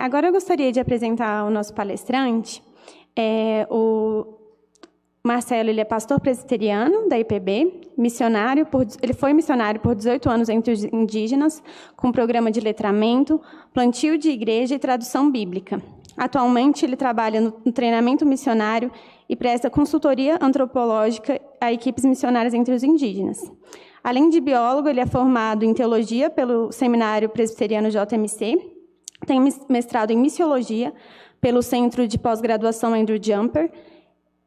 Agora eu gostaria de apresentar o nosso palestrante. O Marcelo, ele é pastor presbiteriano da IPB, ele foi missionário por 18 anos entre os indígenas, com programa de letramento, plantio de igreja e tradução bíblica. Atualmente, ele trabalha no treinamento missionário e presta consultoria antropológica a equipes missionárias entre os indígenas. Além de biólogo, ele é formado em teologia pelo Seminário Presbiteriano JMC, tem mestrado em missiologia pelo Centro de Pós-Graduação Andrew Jumper,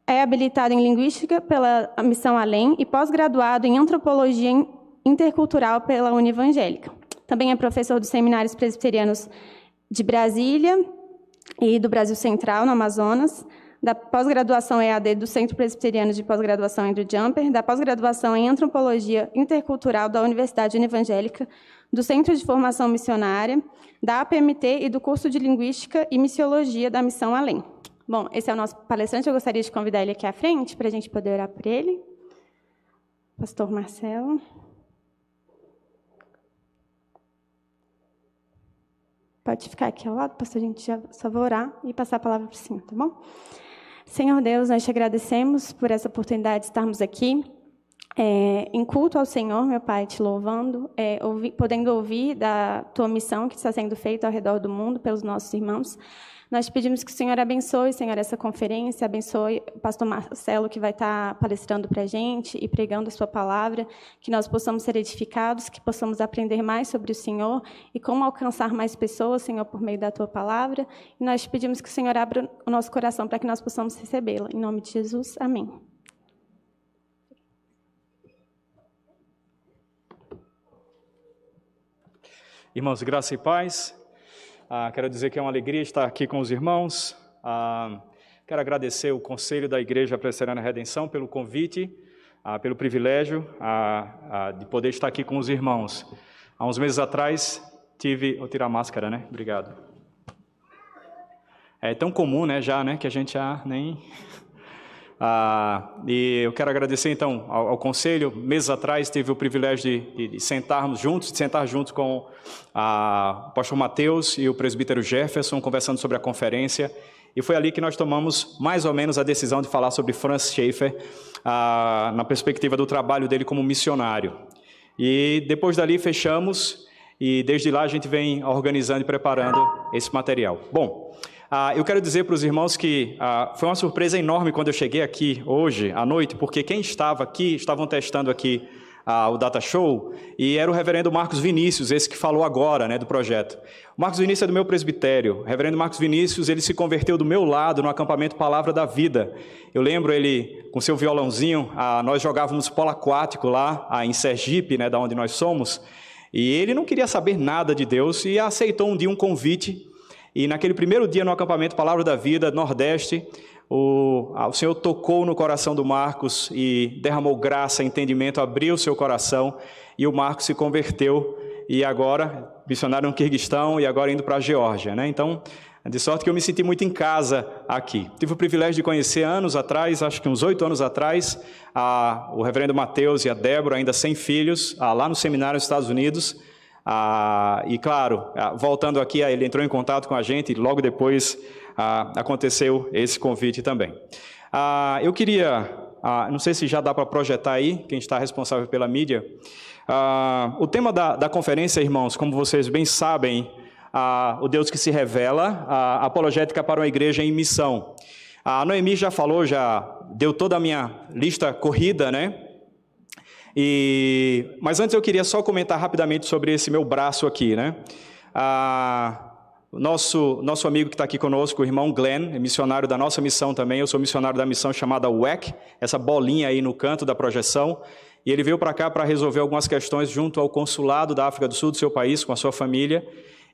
é habilitado em linguística pela Missão Além e pós-graduado em antropologia intercultural pela Univangélica. Também é professor dos Seminários Presbiterianos de Brasília e do Brasil Central, no Amazonas, da pós-graduação EAD do Centro Presbiteriano de Pós-Graduação Andrew Jumper, da pós-graduação em Antropologia Intercultural da Universidade Univangélica, do Centro de Formação Missionária, da APMT e do curso de Linguística e Missiologia da Missão Além. Bom, esse é o nosso palestrante, eu gostaria de convidar ele aqui à frente, para a gente poder orar por ele. Pastor Marcelo. Pode ficar aqui ao lado, pastor, a gente já só vai orar e passar a palavra para o senhor, tá bom? Senhor Deus, nós te agradecemos por essa oportunidade de estarmos aqui, em culto ao Senhor, meu Pai, te louvando, podendo ouvir da tua missão que está sendo feita ao redor do mundo pelos nossos irmãos. Nós te pedimos que o Senhor abençoe, Senhor, essa conferência, abençoe o pastor Marcelo, que vai estar palestrando para a gente e pregando a sua palavra, que nós possamos ser edificados, que possamos aprender mais sobre o Senhor e como alcançar mais pessoas, Senhor, por meio da tua palavra. E nós te pedimos que o Senhor abra o nosso coração para que nós possamos recebê-la. Em nome de Jesus, amém. Irmãos, graça e paz. Quero dizer que é uma alegria estar aqui com os irmãos. Quero agradecer o Conselho da Igreja Presbiteriana Redenção pelo convite, pelo privilégio de poder estar aqui com os irmãos. Há uns meses atrás, vou tirar a máscara, né? Obrigado. É tão comum, né, já, né, que a gente já nem... E eu quero agradecer, então, ao Conselho. Meses atrás, tive o privilégio de sentar juntos com o pastor Mateus e o presbítero Jefferson, conversando sobre a conferência. E foi ali que nós tomamos, mais ou menos, a decisão de falar sobre Francis Schaeffer, na perspectiva do trabalho dele como missionário. E depois dali, fechamos, e desde lá a gente vem organizando e preparando esse material. Bom... eu quero dizer para os irmãos que foi uma surpresa enorme quando eu cheguei aqui hoje à noite, porque quem estava aqui, estavam testando aqui o Data Show, e era o reverendo Marcos Vinícius, esse que falou agora, né, do projeto. O Marcos Vinícius é do meu presbitério. O reverendo Marcos Vinícius, ele se converteu do meu lado no acampamento Palavra da Vida. Eu lembro ele com seu violãozinho, nós jogávamos polo aquático lá em Sergipe, né, da onde nós somos, e ele não queria saber nada de Deus e aceitou um dia um convite. E naquele primeiro dia no acampamento Palavra da Vida, Nordeste, o Senhor tocou no coração do Marcos e derramou graça, entendimento, abriu o seu coração, e o Marcos se converteu, e agora, missionário no Quirguistão, e agora indo para a Geórgia, né? Então, de sorte que eu me senti muito em casa aqui. Tive o privilégio de conhecer anos atrás, acho que uns 8 anos atrás, o reverendo Mateus e a Débora, ainda sem filhos, lá no seminário nos Estados Unidos. E claro, voltando aqui, ele entrou em contato com a gente e logo depois aconteceu esse convite também. Eu queria, não sei se já dá para projetar aí, quem está responsável pela mídia, o tema da conferência, irmãos, como vocês bem sabem, o Deus que se revela, apologética para uma igreja em missão. A Noemi já falou, já deu toda a minha lista corrida, né? Mas antes eu queria só comentar rapidamente sobre esse meu braço aqui, né? Nosso amigo que está aqui conosco, o irmão Glenn, é missionário da nossa missão também. Eu sou missionário da missão chamada WEC, essa bolinha aí no canto da projeção. E ele veio para cá para resolver algumas questões junto ao consulado da África do Sul, do seu país, com a sua família.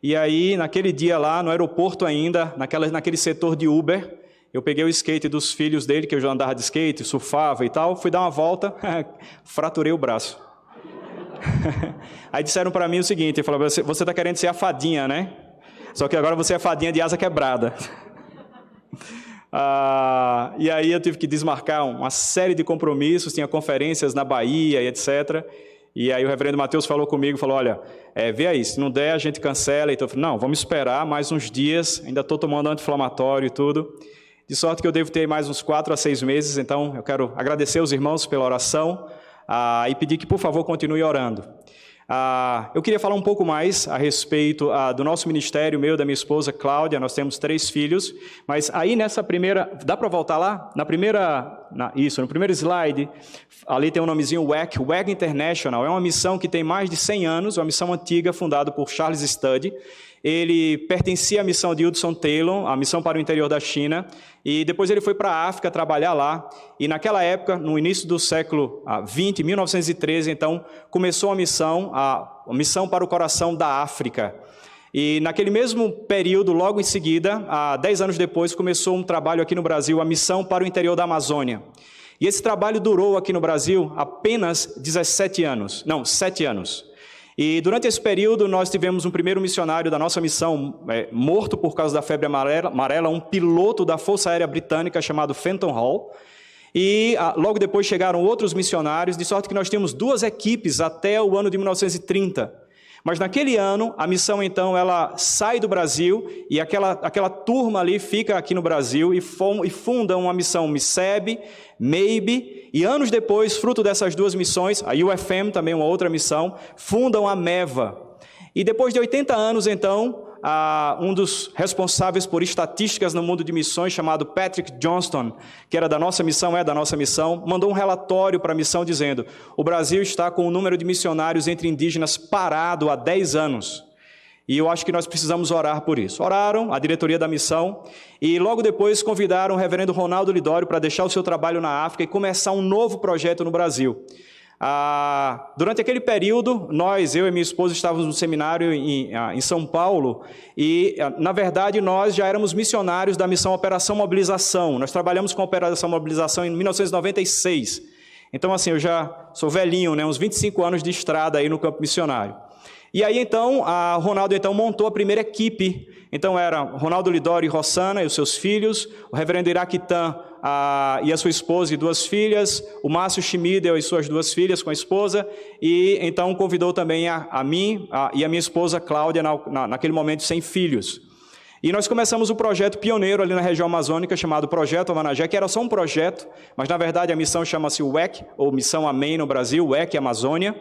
E aí, naquele dia lá, no aeroporto ainda, naquele setor de Uber, eu peguei o skate dos filhos dele, que eu já andava de skate, surfava e tal, fui dar uma volta, fraturei o braço. Aí disseram para mim o seguinte, falaram, você está querendo ser a fadinha, né? Só que agora você é a fadinha de asa quebrada. E aí eu tive que desmarcar uma série de compromissos, tinha conferências na Bahia e etc. E aí o reverendo Mateus falou comigo, falou, olha, vê aí, se não der a gente cancela. Então eu falei, não, vamos esperar mais uns dias, ainda estou tomando anti-inflamatório e tudo. De sorte que eu devo ter mais uns 4 a 6 meses, então eu quero agradecer aos irmãos pela oração e pedir que, por favor, continue orando. Eu queria falar um pouco mais a respeito do nosso ministério, meu e da minha esposa, Cláudia. Nós temos 3 filhos, mas aí nessa primeira... Dá para voltar lá? No primeiro slide, ali tem um nomezinho WEC, WEC International. É uma missão que tem mais de 100 anos, uma missão antiga, fundada por Charles Studd. Ele pertencia à missão de Hudson Taylor, a missão para o interior da China, e depois ele foi para a África trabalhar lá, e naquela época, no início do século XX, 1913, então, começou a missão para o coração da África. E naquele mesmo período, logo em seguida, 10 anos depois, começou um trabalho aqui no Brasil, a missão para o interior da Amazônia. E esse trabalho durou aqui no Brasil apenas 7 anos. E durante esse período, nós tivemos um primeiro missionário da nossa missão morto por causa da febre amarela, um piloto da Força Aérea Britânica chamado Fenton Hall. E logo depois chegaram outros missionários, de sorte que nós tínhamos 2 equipes até o ano de 1930. Mas naquele ano, a missão então, ela sai do Brasil e aquela turma ali fica aqui no Brasil e funda uma missão MICEB, MABE, e anos depois, fruto dessas 2 missões, a UFM, também uma outra missão, fundam a MEVA. E depois de 80 anos, então, um dos responsáveis por estatísticas no mundo de missões, chamado Patrick Johnston, que era da nossa missão, mandou um relatório para a missão dizendo: o Brasil está com o número de missionários entre indígenas parado há 10 anos. E eu acho que nós precisamos orar por isso. Oraram, a diretoria da missão, e logo depois convidaram o reverendo Ronaldo Lidório para deixar o seu trabalho na África e começar um novo projeto no Brasil. Durante aquele período, eu e minha esposa estávamos no seminário em São Paulo e, na verdade, nós já éramos missionários da missão Operação Mobilização. Nós trabalhamos com a Operação Mobilização em 1996. Então, assim, eu já sou velhinho, né? Uns 25 anos de estrada aí no campo missionário. E aí, então, o Ronaldo montou a primeira equipe. Então, era Ronaldo Lidório e Rossana e os seus filhos, o reverendo Iraquitan e a sua esposa e 2 filhas, o Márcio Schmidel e suas 2 filhas com a esposa, e então convidou também a mim e a minha esposa Cláudia, naquele momento sem filhos. E nós começamos um projeto pioneiro ali na região amazônica, chamado Projeto Amanagé, que era só um projeto, mas na verdade a missão chama-se WEC, ou Missão Amém no Brasil, WEC Amazônia.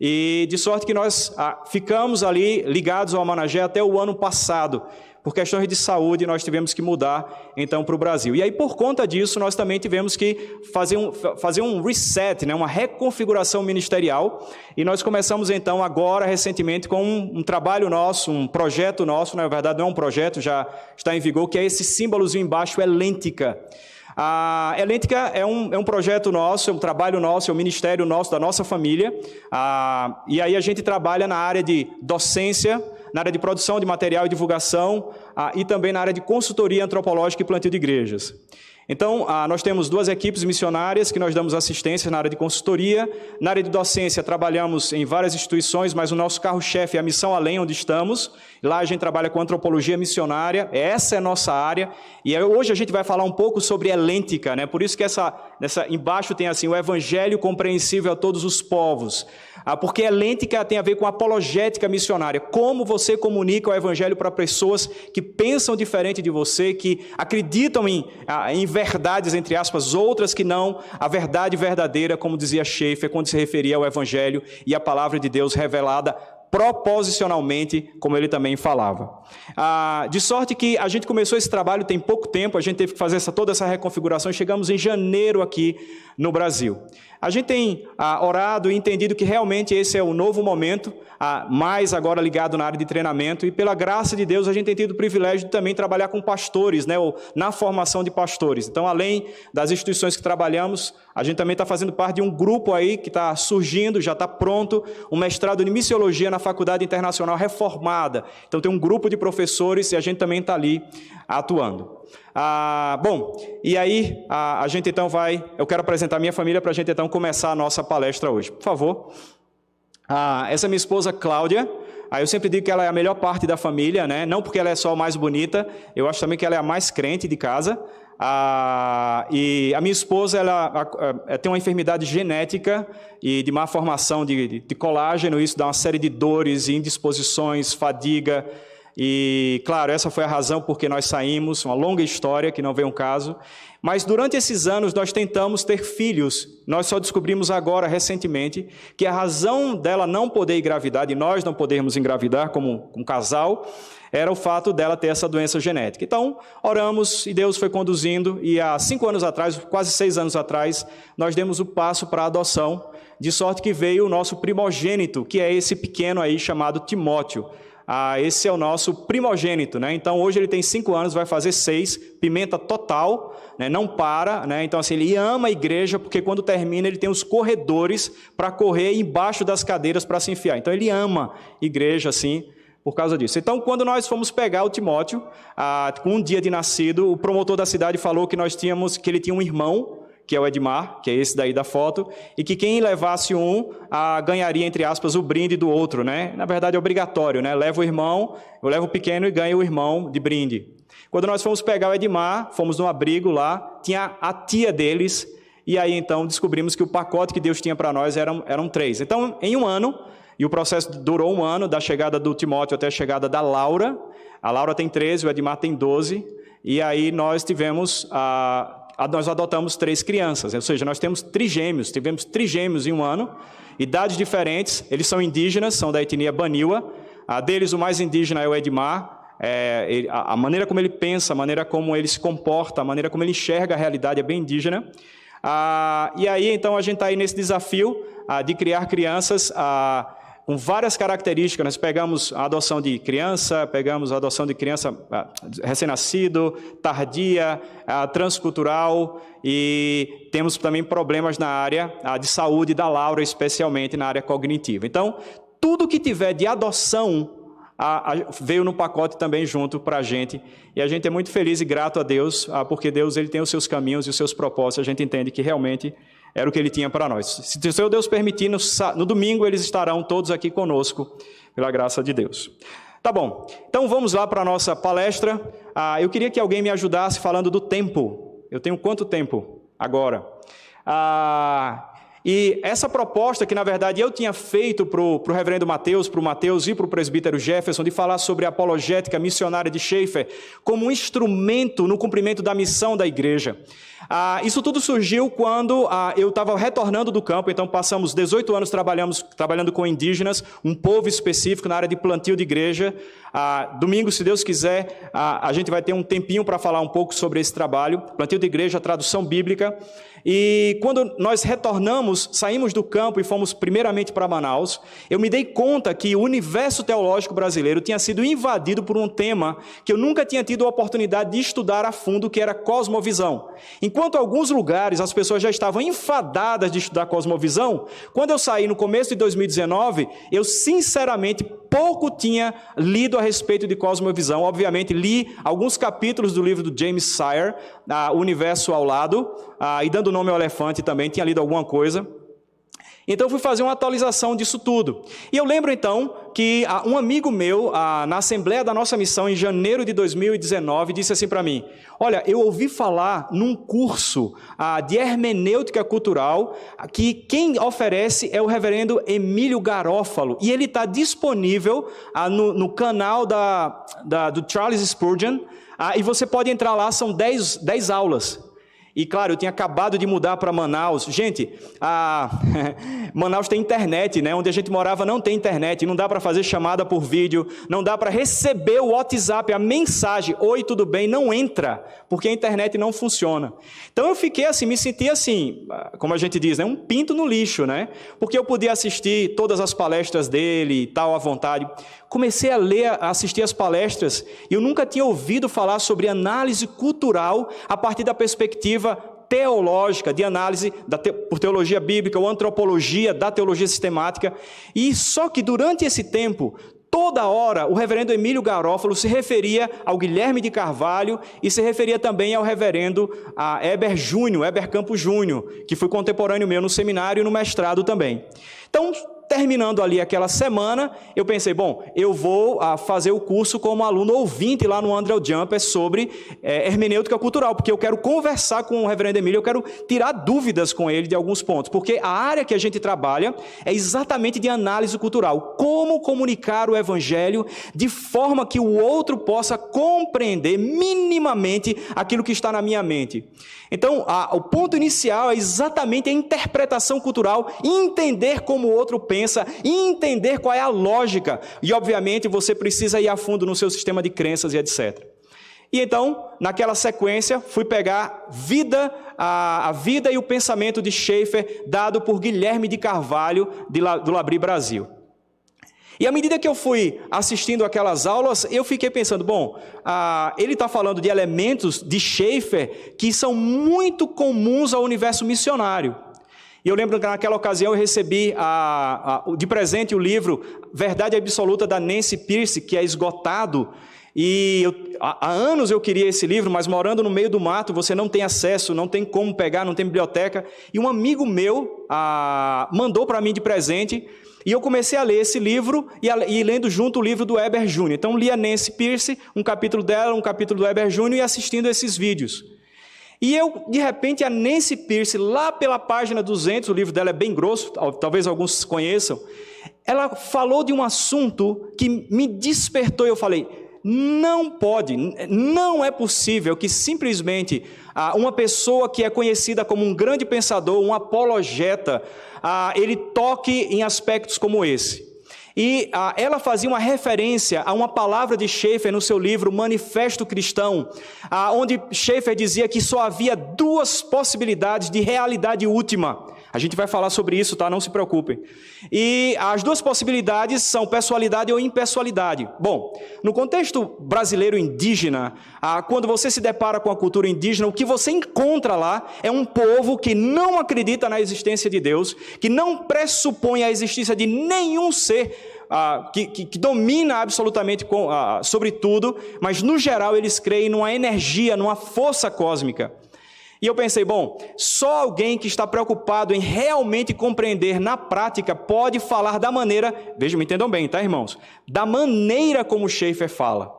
E de sorte que nós ficamos ali ligados ao Amanagé até o ano passado. Por questões de saúde, nós tivemos que mudar, então, para o Brasil. E aí, por conta disso, nós também tivemos que fazer um reset, né, uma reconfiguração ministerial. E nós começamos, então, agora, recentemente, com um trabalho nosso, um projeto nosso, na verdade não é um projeto, já está em vigor, que é esse símbolozinho embaixo, Helêntica. A Helêntica é um projeto nosso, é um trabalho nosso, é um ministério nosso, da nossa família. E aí a gente trabalha na área de docência, na área de produção de material e divulgação, e também na área de consultoria antropológica e plantio de igrejas. Então, nós temos 2 equipes missionárias que nós damos assistência na área de consultoria. Na área de docência, trabalhamos em várias instituições, mas o nosso carro-chefe é a Missão Além, onde estamos. Lá a gente trabalha com antropologia missionária, essa é a nossa área. E hoje a gente vai falar um pouco sobre Helêntica, né? Por isso que embaixo tem assim, o evangelho compreensível a todos os povos. Porque Helêntica tem a ver com apologética missionária. Como você comunica o evangelho para pessoas que pensam diferente de você, que acreditam em verdades, entre aspas, outras que não, a verdade verdadeira, como dizia Schaeffer, quando se referia ao evangelho e à palavra de Deus revelada proposicionalmente, como ele também falava. De sorte que a gente começou esse trabalho tem pouco tempo, a gente teve que fazer toda essa reconfiguração, e chegamos em janeiro aqui no Brasil. A gente tem orado e entendido que realmente esse é o novo momento, mais agora ligado na área de treinamento, e pela graça de Deus a gente tem tido o privilégio de também trabalhar com pastores, né, ou na formação de pastores. Então, além das instituições que trabalhamos, a gente também está fazendo parte de um grupo aí que está surgindo, já está pronto, um mestrado de missiologia na Faculdade Internacional Reformada. Então, tem um grupo de professores e a gente também está ali atuando. Bom, e aí a gente então eu quero apresentar a minha família para a gente então começar a nossa palestra hoje. Por favor. Essa é minha esposa Cláudia. Eu sempre digo que ela é a melhor parte da família, né? Não porque ela é só a mais bonita, eu acho também que ela é a mais crente de casa. E a minha esposa ela tem uma enfermidade genética e de má formação de colágeno, isso dá uma série de dores, indisposições, fadiga. E, claro, essa foi a razão por que nós saímos, uma longa história que não veio um caso. Mas durante esses anos nós tentamos ter filhos. Nós só descobrimos agora, recentemente, que a razão dela não poder engravidar, de nós não podermos engravidar como um casal, era o fato dela ter essa doença genética. Então, oramos e Deus foi conduzindo. E há 5 anos atrás, quase 6 anos atrás, nós demos o passo para a adoção, de sorte que veio o nosso primogênito, que é esse pequeno aí chamado Timóteo. Esse é o nosso primogênito, né? Então, hoje ele tem 5 anos, vai fazer 6, pimenta total, né? Não para, né? Então, assim, ele ama a igreja, porque quando termina, ele tem os corredores para correr embaixo das cadeiras para se enfiar. Então, ele ama igreja, assim, por causa disso. Então, quando nós fomos pegar o Timóteo, com um dia de nascido, o promotor da cidade falou que que ele tinha um irmão, que é o Edmar, que é esse daí da foto, e que quem levasse ganharia, entre aspas, o brinde do outro, né? Na verdade é obrigatório, né? Leva o irmão, eu levo o pequeno e ganho o irmão de brinde. Quando nós fomos pegar o Edmar, fomos num abrigo lá, tinha a tia deles, e aí então descobrimos que o pacote que Deus tinha para nós eram 3. Então, em 1 ano, e o processo durou 1 ano, da chegada do Timóteo até a chegada da Laura. A Laura tem 13, o Edmar tem 12, e aí nós nós adotamos 3 crianças, ou seja, nós tivemos trigêmeos em 1 ano, idades diferentes, eles são indígenas, são da etnia Baniwa, deles o mais indígena é o Edmar, a maneira como ele pensa, a maneira como ele se comporta, a maneira como ele enxerga a realidade é bem indígena. E aí então a gente está aí nesse desafio de criar crianças com várias características. Nós pegamos a adoção de criança, recém-nascido, tardia, transcultural, e temos também problemas na área de saúde da Laura, especialmente na área cognitiva. Então, tudo que tiver de adoção veio no pacote também junto para a gente, e a gente é muito feliz e grato a Deus, porque Deus ele tem os seus caminhos e os seus propósitos. A gente entende que realmente era o que ele tinha para nós. Se o Senhor Deus permitir, no domingo eles estarão todos aqui conosco, pela graça de Deus. Tá bom, então vamos lá para a nossa palestra. Eu queria que alguém me ajudasse falando do tempo. Eu tenho quanto tempo agora? E essa proposta que, na verdade, eu tinha feito para o reverendo Mateus, para o Mateus e para o presbítero Jefferson, de falar sobre a apologética missionária de Schaeffer como um instrumento no cumprimento da missão da igreja. Isso tudo surgiu quando eu estava retornando do campo. Então passamos 18 anos trabalhando com indígenas, um povo específico na área de plantio de igreja. Domingo, se Deus quiser, a gente vai ter um tempinho para falar um pouco sobre esse trabalho, plantio de igreja, tradução bíblica. E quando nós retornamos, saímos do campo e fomos primeiramente para Manaus, eu me dei conta que o universo teológico brasileiro tinha sido invadido por um tema que eu nunca tinha tido a oportunidade de estudar a fundo, que era cosmovisão. Enquanto em alguns lugares as pessoas já estavam enfadadas de estudar cosmovisão, quando eu saí no começo de 2019, eu sinceramente pouco tinha lido a respeito de cosmovisão. Obviamente li alguns capítulos do livro do James Sire, O Universo ao Lado, e dando nome ao elefante também, tinha lido alguma coisa. Então eu fui fazer uma atualização disso tudo. E eu lembro então que um amigo meu, na Assembleia da Nossa Missão, em janeiro de 2019, disse assim para mim: olha, eu ouvi falar num curso de hermenêutica cultural, que quem oferece é o reverendo Emílio Garófalo, e ele está disponível no canal do Charles Spurgeon, e você pode entrar lá, são 10 aulas. E claro, eu tinha acabado de mudar para Manaus. Gente, Manaus tem internet, né? Onde a gente morava não tem internet, não dá para fazer chamada por vídeo, não dá para receber o WhatsApp, a mensagem, oi, tudo bem, não entra, porque a internet não funciona. Então eu fiquei assim, me senti assim, como a gente diz, né? Um pinto no lixo, né? Porque eu podia assistir todas as palestras dele e tal, à vontade. Comecei a assistir as palestras, e eu nunca tinha ouvido falar sobre análise cultural a partir da perspectiva teológica, de análise por teologia bíblica ou antropologia da teologia sistemática. E só que durante esse tempo, toda hora, o reverendo Emílio Garófalo se referia ao Guilherme de Carvalho e se referia também ao reverendo Heber Campos Júnior, que foi contemporâneo meu no seminário e no mestrado também. Então, terminando ali aquela semana, eu pensei, bom, eu vou fazer o curso como aluno ouvinte lá no André Jumper sobre hermenêutica cultural, porque eu quero conversar com o reverendo Emílio, eu quero tirar dúvidas com ele de alguns pontos, porque a área que a gente trabalha é exatamente de análise cultural, como comunicar o evangelho de forma que o outro possa compreender minimamente aquilo que está na minha mente. Então, o ponto inicial é exatamente a interpretação cultural, entender como o outro pensa, entender qual é a lógica. E, obviamente, você precisa ir a fundo no seu sistema de crenças e etc. E então, naquela sequência, fui pegar a vida e o pensamento de Schaeffer, dado por Guilherme de Carvalho, do Labri Brasil. E à medida que eu fui assistindo aquelas aulas, eu fiquei pensando, bom, ele está falando de elementos de Schaeffer que são muito comuns ao universo missionário. E eu lembro que naquela ocasião eu recebi de presente o livro Verdade Absoluta da Nancy Pierce, que é esgotado. E há anos eu queria esse livro, mas morando no meio do mato, você não tem acesso, não tem como pegar, não tem biblioteca. E um amigo meu mandou para mim de presente. E eu comecei a ler esse livro e lendo junto o livro do Heber Júnior. Então, li a Nancy Pierce, um capítulo dela, um capítulo do Heber Júnior, e assistindo esses vídeos. E eu, de repente, a Nancy Pierce, lá pela página 200, o livro dela é bem grosso, talvez alguns conheçam, ela falou de um assunto que me despertou. Eu falei, não é possível que simplesmente uma pessoa que é conhecida como um grande pensador, um apologeta, ele toque em aspectos como esse. E ela fazia uma referência a uma palavra de Schaeffer no seu livro Manifesto Cristão, onde Schaeffer dizia que só havia duas possibilidades de realidade última. A gente vai falar sobre isso, tá? Não se preocupem. E as duas possibilidades são pessoalidade ou impessoalidade. Bom, no contexto brasileiro indígena, quando você se depara com a cultura indígena, o que você encontra lá é um povo que não acredita na existência de Deus, que não pressupõe a existência de nenhum ser que domina absolutamente sobre tudo, mas no geral eles creem numa energia, numa força cósmica. E eu pensei, bom, só alguém que está preocupado em realmente compreender na prática pode falar da maneira, vejam, me entendam bem, tá, irmãos? Da maneira como Schaeffer fala.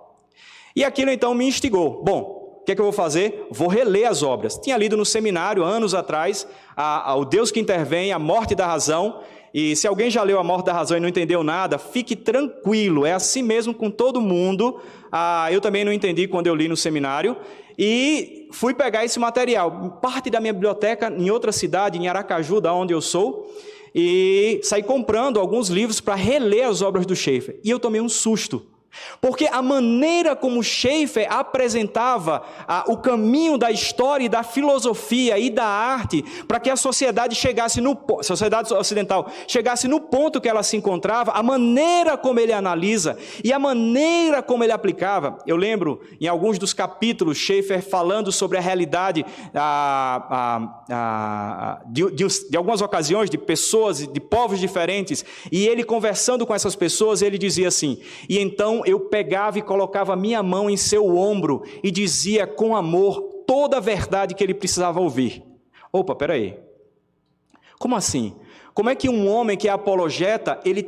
E aquilo então me instigou. Bom, o que é que eu vou fazer? Vou reler as obras. Tinha lido no seminário, anos atrás, O Deus que Intervém, A Morte da Razão. E se alguém já leu A Morte da Razão e não entendeu nada, fique tranquilo, é assim mesmo com todo mundo. Eu também não entendi quando eu li no seminário. E fui pegar esse material, parte da minha biblioteca em outra cidade, em Aracaju, da onde eu sou, e saí comprando alguns livros para reler as obras do Schaeffer. E eu tomei um susto, porque a maneira como Schaeffer apresentava o caminho da história e da filosofia e da arte para que a sociedade sociedade ocidental chegasse no ponto que ela se encontrava, a maneira como ele analisa e a maneira como ele aplicava. Eu lembro em alguns dos capítulos Schaeffer falando sobre a realidade de algumas ocasiões de pessoas, de povos diferentes, e ele conversando com essas pessoas, ele dizia assim, e então eu pegava e colocava a minha mão em seu ombro e dizia com amor toda a verdade que ele precisava ouvir. Opa, peraí. Como assim? Como é que um homem que é apologeta, ele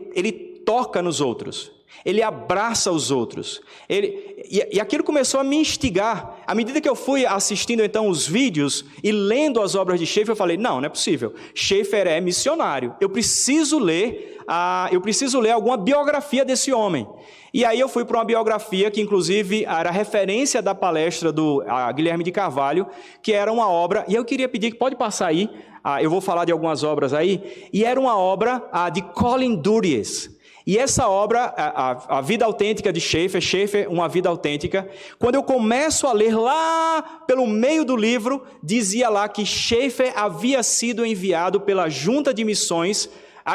toca nos outros? Ele abraça os outros. E aquilo começou a me instigar. À medida que eu fui assistindo então os vídeos e lendo as obras de Schaeffer, eu falei, não é possível. Schaeffer é missionário. Eu preciso ler alguma biografia desse homem. E aí eu fui para uma biografia que inclusive era referência da palestra do Guilherme de Carvalho, que era uma obra, e eu queria pedir que pode passar aí, eu vou falar de algumas obras aí, e era uma obra de Colin Duries. E essa obra, a Vida Autêntica de Schaeffer, Uma Vida Autêntica, quando eu começo a ler lá pelo meio do livro, dizia lá que Schaeffer havia sido enviado pela Junta de Missões,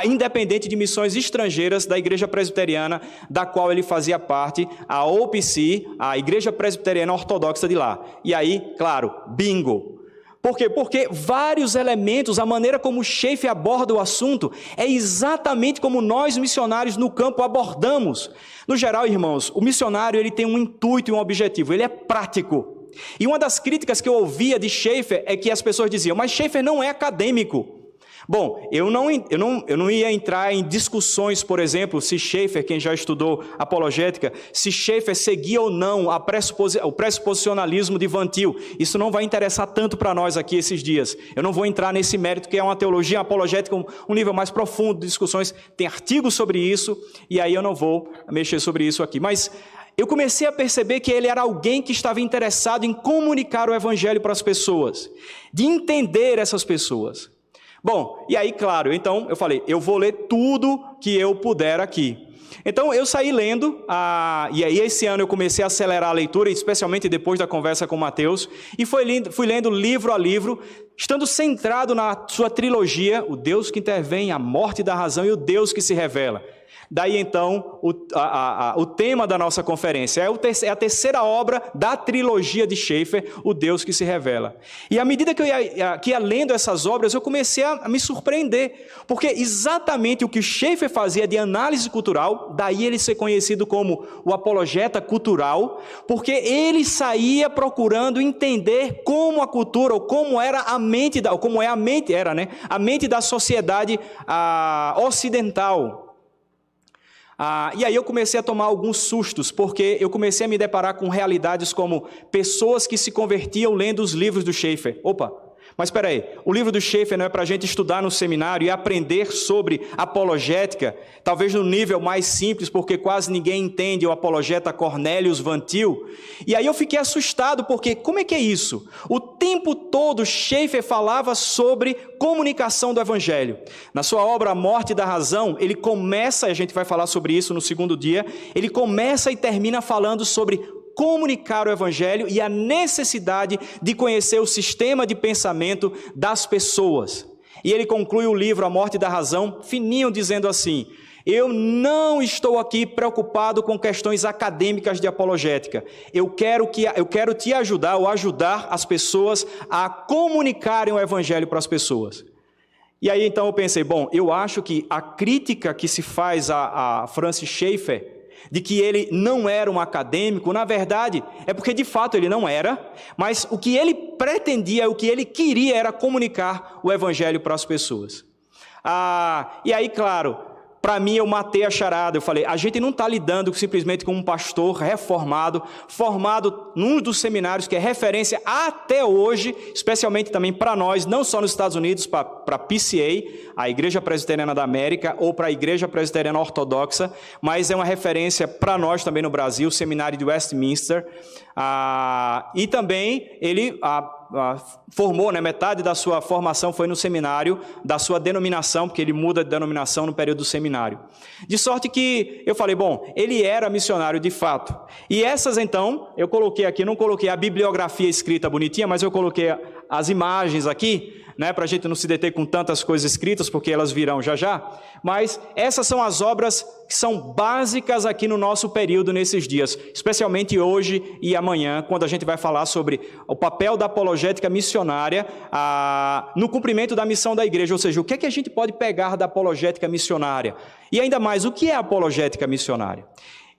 independente de missões estrangeiras da Igreja Presbiteriana, da qual ele fazia parte, a OPC, a Igreja Presbiteriana Ortodoxa de lá. E aí, claro, bingo. Por quê? Porque vários elementos, a maneira como Schaeffer aborda o assunto, é exatamente como nós, missionários no campo, abordamos. No geral, irmãos, o missionário ele tem um intuito e um objetivo, ele é prático. E uma das críticas que eu ouvia de Schaeffer é que as pessoas diziam, mas Schaeffer não é acadêmico. Bom, eu não ia entrar em discussões, por exemplo, se Schaeffer, quem já estudou apologética, se Schaeffer seguia ou não o pressuposicionalismo de Van Til. Isso não vai interessar tanto para nós aqui esses dias. Eu não vou entrar nesse mérito, que é uma teologia apologética, um nível mais profundo de discussões. Tem artigos sobre isso, e aí eu não vou mexer sobre isso aqui. Mas eu comecei a perceber que ele era alguém que estava interessado em comunicar o evangelho para as pessoas, de entender essas pessoas. Bom, e aí, claro, então eu falei, eu vou ler tudo que eu puder aqui. Então eu saí lendo, e aí esse ano eu comecei a acelerar a leitura, especialmente depois da conversa com Mateus, e fui lendo livro a livro, estando centrado na sua trilogia, o Deus que intervém, a morte da razão e o Deus que se revela. Daí então o tema da nossa conferência é a terceira obra da trilogia de Schaeffer, o Deus que se revela. E à medida que eu ia lendo essas obras, eu comecei a me surpreender, porque exatamente o que Schaeffer fazia de análise cultural, daí ele ser conhecido como o apologeta cultural, porque ele saía procurando entender como a cultura, ou como era a mente, a mente da sociedade ocidental. E aí eu comecei a tomar alguns sustos, porque eu comecei a me deparar com realidades como pessoas que se convertiam lendo os livros do Schaeffer. Opa, mas espera aí, o livro do Schaeffer não é para a gente estudar no seminário e aprender sobre apologética, talvez no nível mais simples, porque quase ninguém entende o apologeta Cornelius Van Til. E aí eu fiquei assustado, porque como é que é isso? O tempo todo Schaeffer falava sobre comunicação do evangelho. Na sua obra A Morte da Razão, ele começa, e a gente vai falar sobre isso no segundo dia, ele começa e termina falando sobre comunicar o evangelho e a necessidade de conhecer o sistema de pensamento das pessoas. E ele conclui o livro A Morte da Razão, fininho, dizendo assim: eu não estou aqui preocupado com questões acadêmicas de apologética. Eu quero te ajudar, ou ajudar as pessoas a comunicarem o evangelho para as pessoas. E aí então eu pensei, bom, eu acho que a crítica que se faz a Francis Schaeffer, de que ele não era um acadêmico, na verdade, é porque de fato ele não era, mas o que ele pretendia, o que ele queria era comunicar o evangelho para as pessoas. E aí, claro, para mim eu matei a charada, eu falei, a gente não está lidando simplesmente com um pastor reformado, formado num dos seminários que é referência até hoje, especialmente também para nós, não só nos Estados Unidos, para a PCA, a Igreja Presbiteriana da América, ou para a Igreja Presbiteriana Ortodoxa, mas é uma referência para nós também no Brasil, o Seminário de Westminster, e também ele formou, metade da sua formação foi no seminário, da sua denominação, porque ele muda de denominação no período do seminário. De sorte que eu falei, bom, ele era missionário de fato. E essas então, eu coloquei aqui, não coloquei a bibliografia escrita bonitinha, mas eu coloquei as imagens aqui, para a gente não se deter com tantas coisas escritas, porque elas virão já já, mas essas são as obras que são básicas aqui no nosso período nesses dias, especialmente hoje e amanhã, quando a gente vai falar sobre o papel da apologética missionária no cumprimento da missão da igreja, ou seja, o que é que a gente pode pegar da apologética missionária, e ainda mais, o que é a apologética missionária?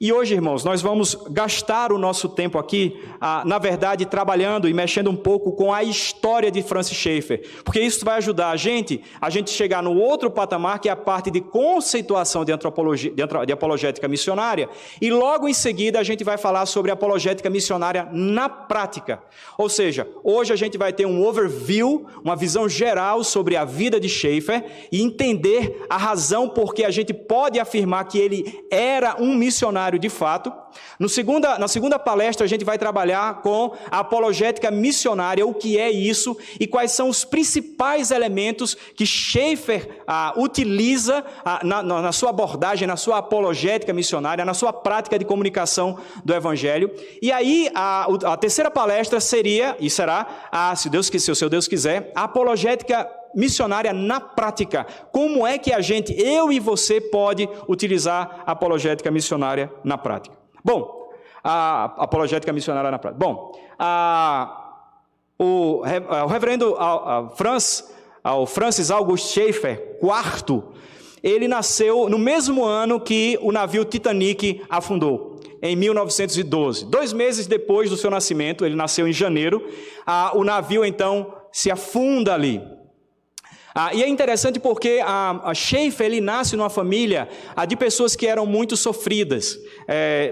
E hoje, irmãos, nós vamos gastar o nosso tempo aqui, na verdade, trabalhando e mexendo um pouco com a história de Francis Schaeffer, porque isso vai ajudar a gente chegar no outro patamar, que é a parte de conceituação de antropologia, de apologética missionária, e logo em seguida a gente vai falar sobre apologética missionária na prática. Ou seja, hoje a gente vai ter um overview, uma visão geral sobre a vida de Schaeffer e entender a razão por que a gente pode afirmar que ele era um missionário de fato. Na segunda palestra a gente vai trabalhar com a apologética missionária, o que é isso e quais são os principais elementos que Schaeffer utiliza na sua abordagem, na sua apologética missionária, na sua prática de comunicação do evangelho. E aí a terceira palestra seria, e será, se o seu Deus quiser, a apologética missionária na prática. Como é que eu e você pode utilizar a apologética missionária na prática? Bom, a apologética missionária na prática. Bom, o reverendo Francis August Schaeffer, IV, ele nasceu no mesmo ano que o navio Titanic afundou, em 1912. 2 meses depois do seu nascimento, ele nasceu em janeiro, o navio então se afunda ali. E é interessante porque a Schaeffer, ele nasce numa família de pessoas que eram muito sofridas.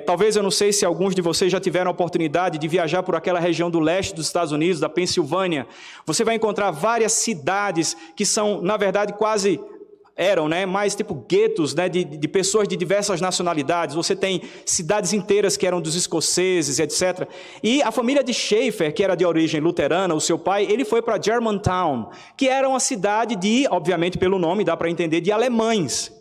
Talvez, eu não sei se alguns de vocês já tiveram a oportunidade de viajar por aquela região do leste dos Estados Unidos, da Pensilvânia. Você vai encontrar várias cidades que são, na verdade, quase... eram, mais tipo guetos, de pessoas de diversas nacionalidades. Você tem cidades inteiras que eram dos escoceses, etc. E a família de Schaeffer, que era de origem luterana, o seu pai, ele foi para Germantown, que era uma cidade de, obviamente pelo nome, dá para entender, de alemães.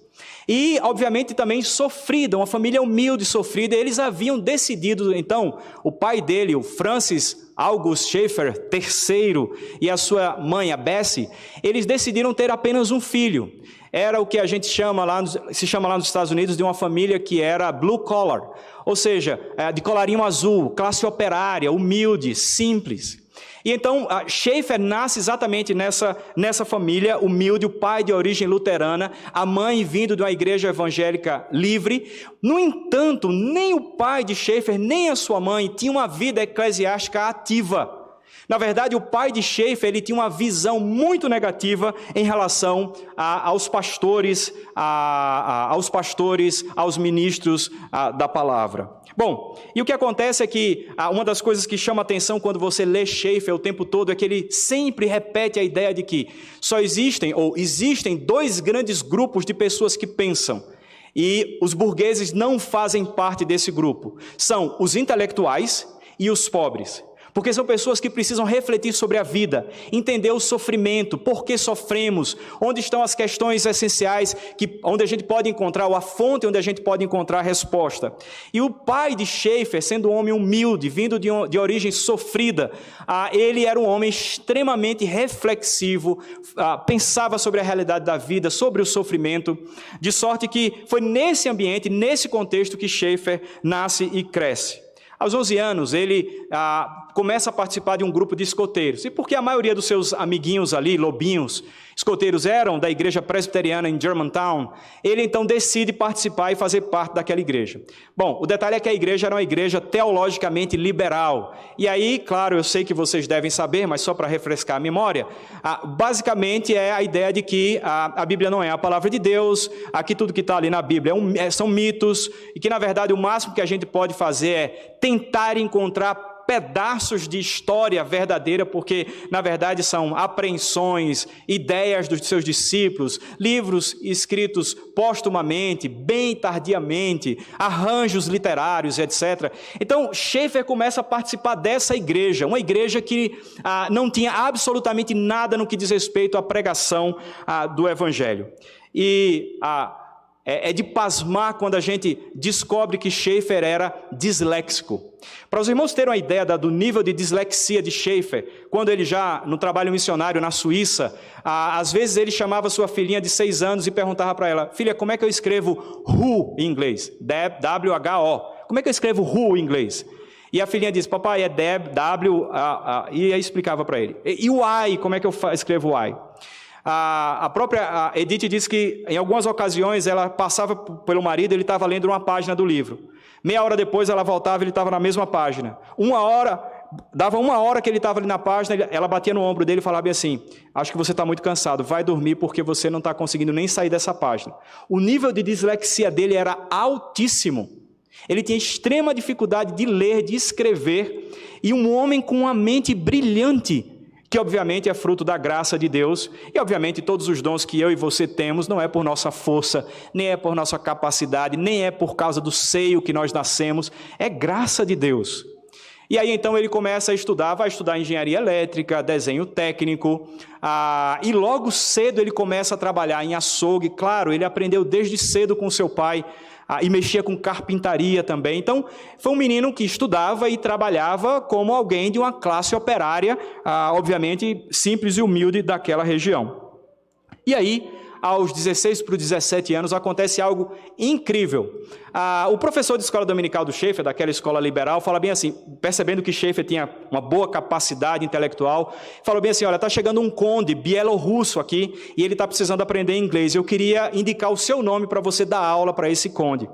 E, obviamente, também sofrida, uma família humilde, sofrida. Eles haviam decidido, então, o pai dele, o Francis August Schaeffer III, e a sua mãe, a Bessie, eles decidiram ter apenas um filho. Era o que a gente se chama lá nos Estados Unidos de uma família que era blue collar, ou seja, de colarinho azul, classe operária, humilde, simples. E então, Schaeffer nasce exatamente nessa família humilde, o pai de origem luterana, a mãe vindo de uma igreja evangélica livre. No entanto, nem o pai de Schaeffer, nem a sua mãe tinham uma vida eclesiástica ativa. Na verdade, o pai de Schaeffer, ele tinha uma visão muito negativa em relação aos pastores, aos ministros da palavra. Bom, e o que acontece é que uma das coisas que chama atenção quando você lê Schaeffer o tempo todo é que ele sempre repete a ideia de que só existem dois grandes grupos de pessoas que pensam. E os burgueses não fazem parte desse grupo. São os intelectuais e os pobres. Porque são pessoas que precisam refletir sobre a vida, entender o sofrimento, por que sofremos, onde estão as questões essenciais, onde a gente pode encontrar, ou a fonte onde a gente pode encontrar a resposta. E o pai de Schaeffer, sendo um homem humilde, vindo de origem sofrida, ele era um homem extremamente reflexivo, pensava sobre a realidade da vida, sobre o sofrimento, de sorte que foi nesse ambiente, nesse contexto que Schaeffer nasce e cresce. Aos 11 anos, ele começa a participar de um grupo de escoteiros. E porque a maioria dos seus amiguinhos ali, lobinhos, escoteiros, eram da igreja presbiteriana em Germantown, ele então decide participar e fazer parte daquela igreja. Bom, o detalhe é que a igreja era uma igreja teologicamente liberal. E aí, claro, eu sei que vocês devem saber, mas só para refrescar a memória, basicamente é a ideia de que a Bíblia não é a palavra de Deus, aqui tudo que está ali na Bíblia são mitos, e que na verdade o máximo que a gente pode fazer é tentar encontrar pedaços de história verdadeira, porque na verdade são apreensões, ideias dos seus discípulos, livros escritos postumamente, bem tardiamente, arranjos literários, etc. Então Schaeffer começa a participar dessa igreja, uma igreja que não tinha absolutamente nada no que diz respeito à pregação do Evangelho. E é de pasmar quando a gente descobre que Schaeffer era disléxico. Para os irmãos terem uma ideia do nível de dislexia de Schaeffer, quando ele já, no trabalho missionário na Suíça, às vezes ele chamava sua filhinha de 6 anos e perguntava para ela: filha, como é que eu escrevo who em inglês? W-H-O. Como é que eu escrevo who em inglês? E a filhinha disse: papai, é W, e aí explicava para ele. E o I, como é que eu escrevo o I? A própria Edith disse que em algumas ocasiões ela passava pelo marido, ele estava lendo uma página do livro. Meia hora depois ela voltava e ele estava na mesma página. Dava uma hora que ele estava ali na página, ela batia no ombro dele e falava bem assim: acho que você está muito cansado, vai dormir porque você não está conseguindo nem sair dessa página. O nível de dislexia dele era altíssimo. Ele tinha extrema dificuldade de ler, de escrever, e um homem com uma mente brilhante, que obviamente é fruto da graça de Deus, e obviamente todos os dons que eu e você temos não é por nossa força, nem é por nossa capacidade, nem é por causa do seio que nós nascemos, é graça de Deus. E aí então ele começa a estudar, vai estudar engenharia elétrica, desenho técnico, e logo cedo ele começa a trabalhar em açougue. Claro, ele aprendeu desde cedo com seu pai, e mexia com carpintaria também. Então, foi um menino que estudava e trabalhava como alguém de uma classe operária, obviamente simples e humilde daquela região. E aí, aos 16 para os 17 anos, acontece algo incrível. O professor de escola dominical do Schaeffer, daquela escola liberal, fala bem assim, percebendo que Schaeffer tinha uma boa capacidade intelectual, falou bem assim: olha, está chegando um conde bielorrusso aqui, e ele está precisando aprender inglês. Eu queria indicar o seu nome para você dar aula para esse conde.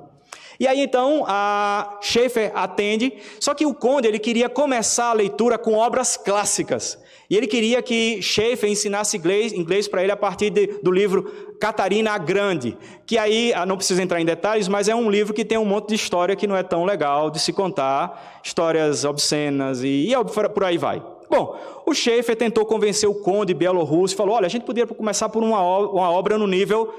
E aí então a Schaeffer atende, só que o Conde ele queria começar a leitura com obras clássicas. E ele queria que Schaeffer ensinasse inglês para ele a partir do livro Catarina a Grande, que aí, não precisa entrar em detalhes, mas é um livro que tem um monte de história que não é tão legal de se contar, histórias obscenas e por aí vai. Bom, o Schaeffer tentou convencer o Conde bielorrusso e falou, olha, a gente poderia começar por uma obra no nível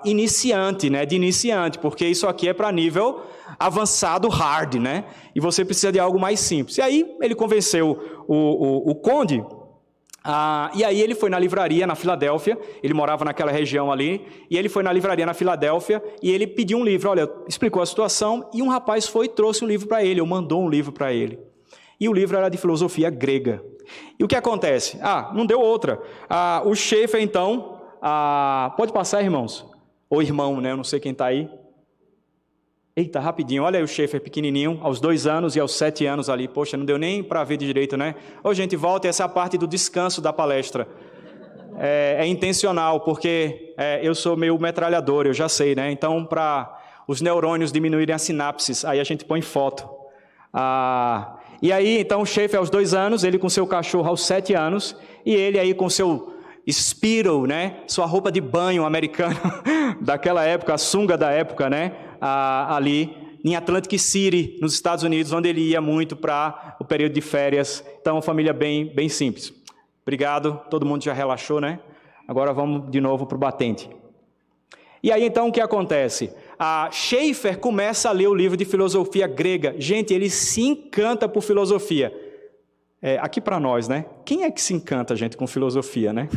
iniciante, né, de iniciante, porque isso aqui é para nível avançado, hard, né, e você precisa de algo mais simples. E aí ele convenceu o Conde, e aí ele foi na livraria na Filadélfia, ele morava naquela região ali, e ele foi na livraria na Filadélfia, e ele pediu um livro, olha, explicou a situação, e um rapaz foi e trouxe um livro para ele, ou mandou um livro para ele. E o livro era de filosofia grega. E o que acontece? Não deu outra. O Schaeffer, então, pode passar, irmãos? Ou irmão, né? Eu não sei quem está aí. Eita, rapidinho, olha aí o Schaeffer pequenininho, aos 2 anos e aos 7 anos ali. Poxa, não deu nem para ver de direito, né? Ô, gente, volta, essa é a parte do descanso da palestra. É intencional, porque eu sou meio metralhador, eu já sei, né? Então, para os neurônios diminuírem as sinapses, aí a gente põe foto. E aí, então, o Schaeffer aos 2 anos, ele com seu cachorro aos 7 anos, e ele aí com seu Speedo, né? Sua roupa de banho americana daquela época, a sunga da época, né? Ali em Atlantic City, nos Estados Unidos, onde ele ia muito para o período de férias. Então, uma família bem simples. Obrigado, todo mundo já relaxou, né? Agora vamos de novo para o batente. E aí, então, o que acontece? Schaeffer começa a ler o livro de filosofia grega. Gente, ele se encanta por filosofia. Aqui para nós, né? Quem é que se encanta, gente, com filosofia, né?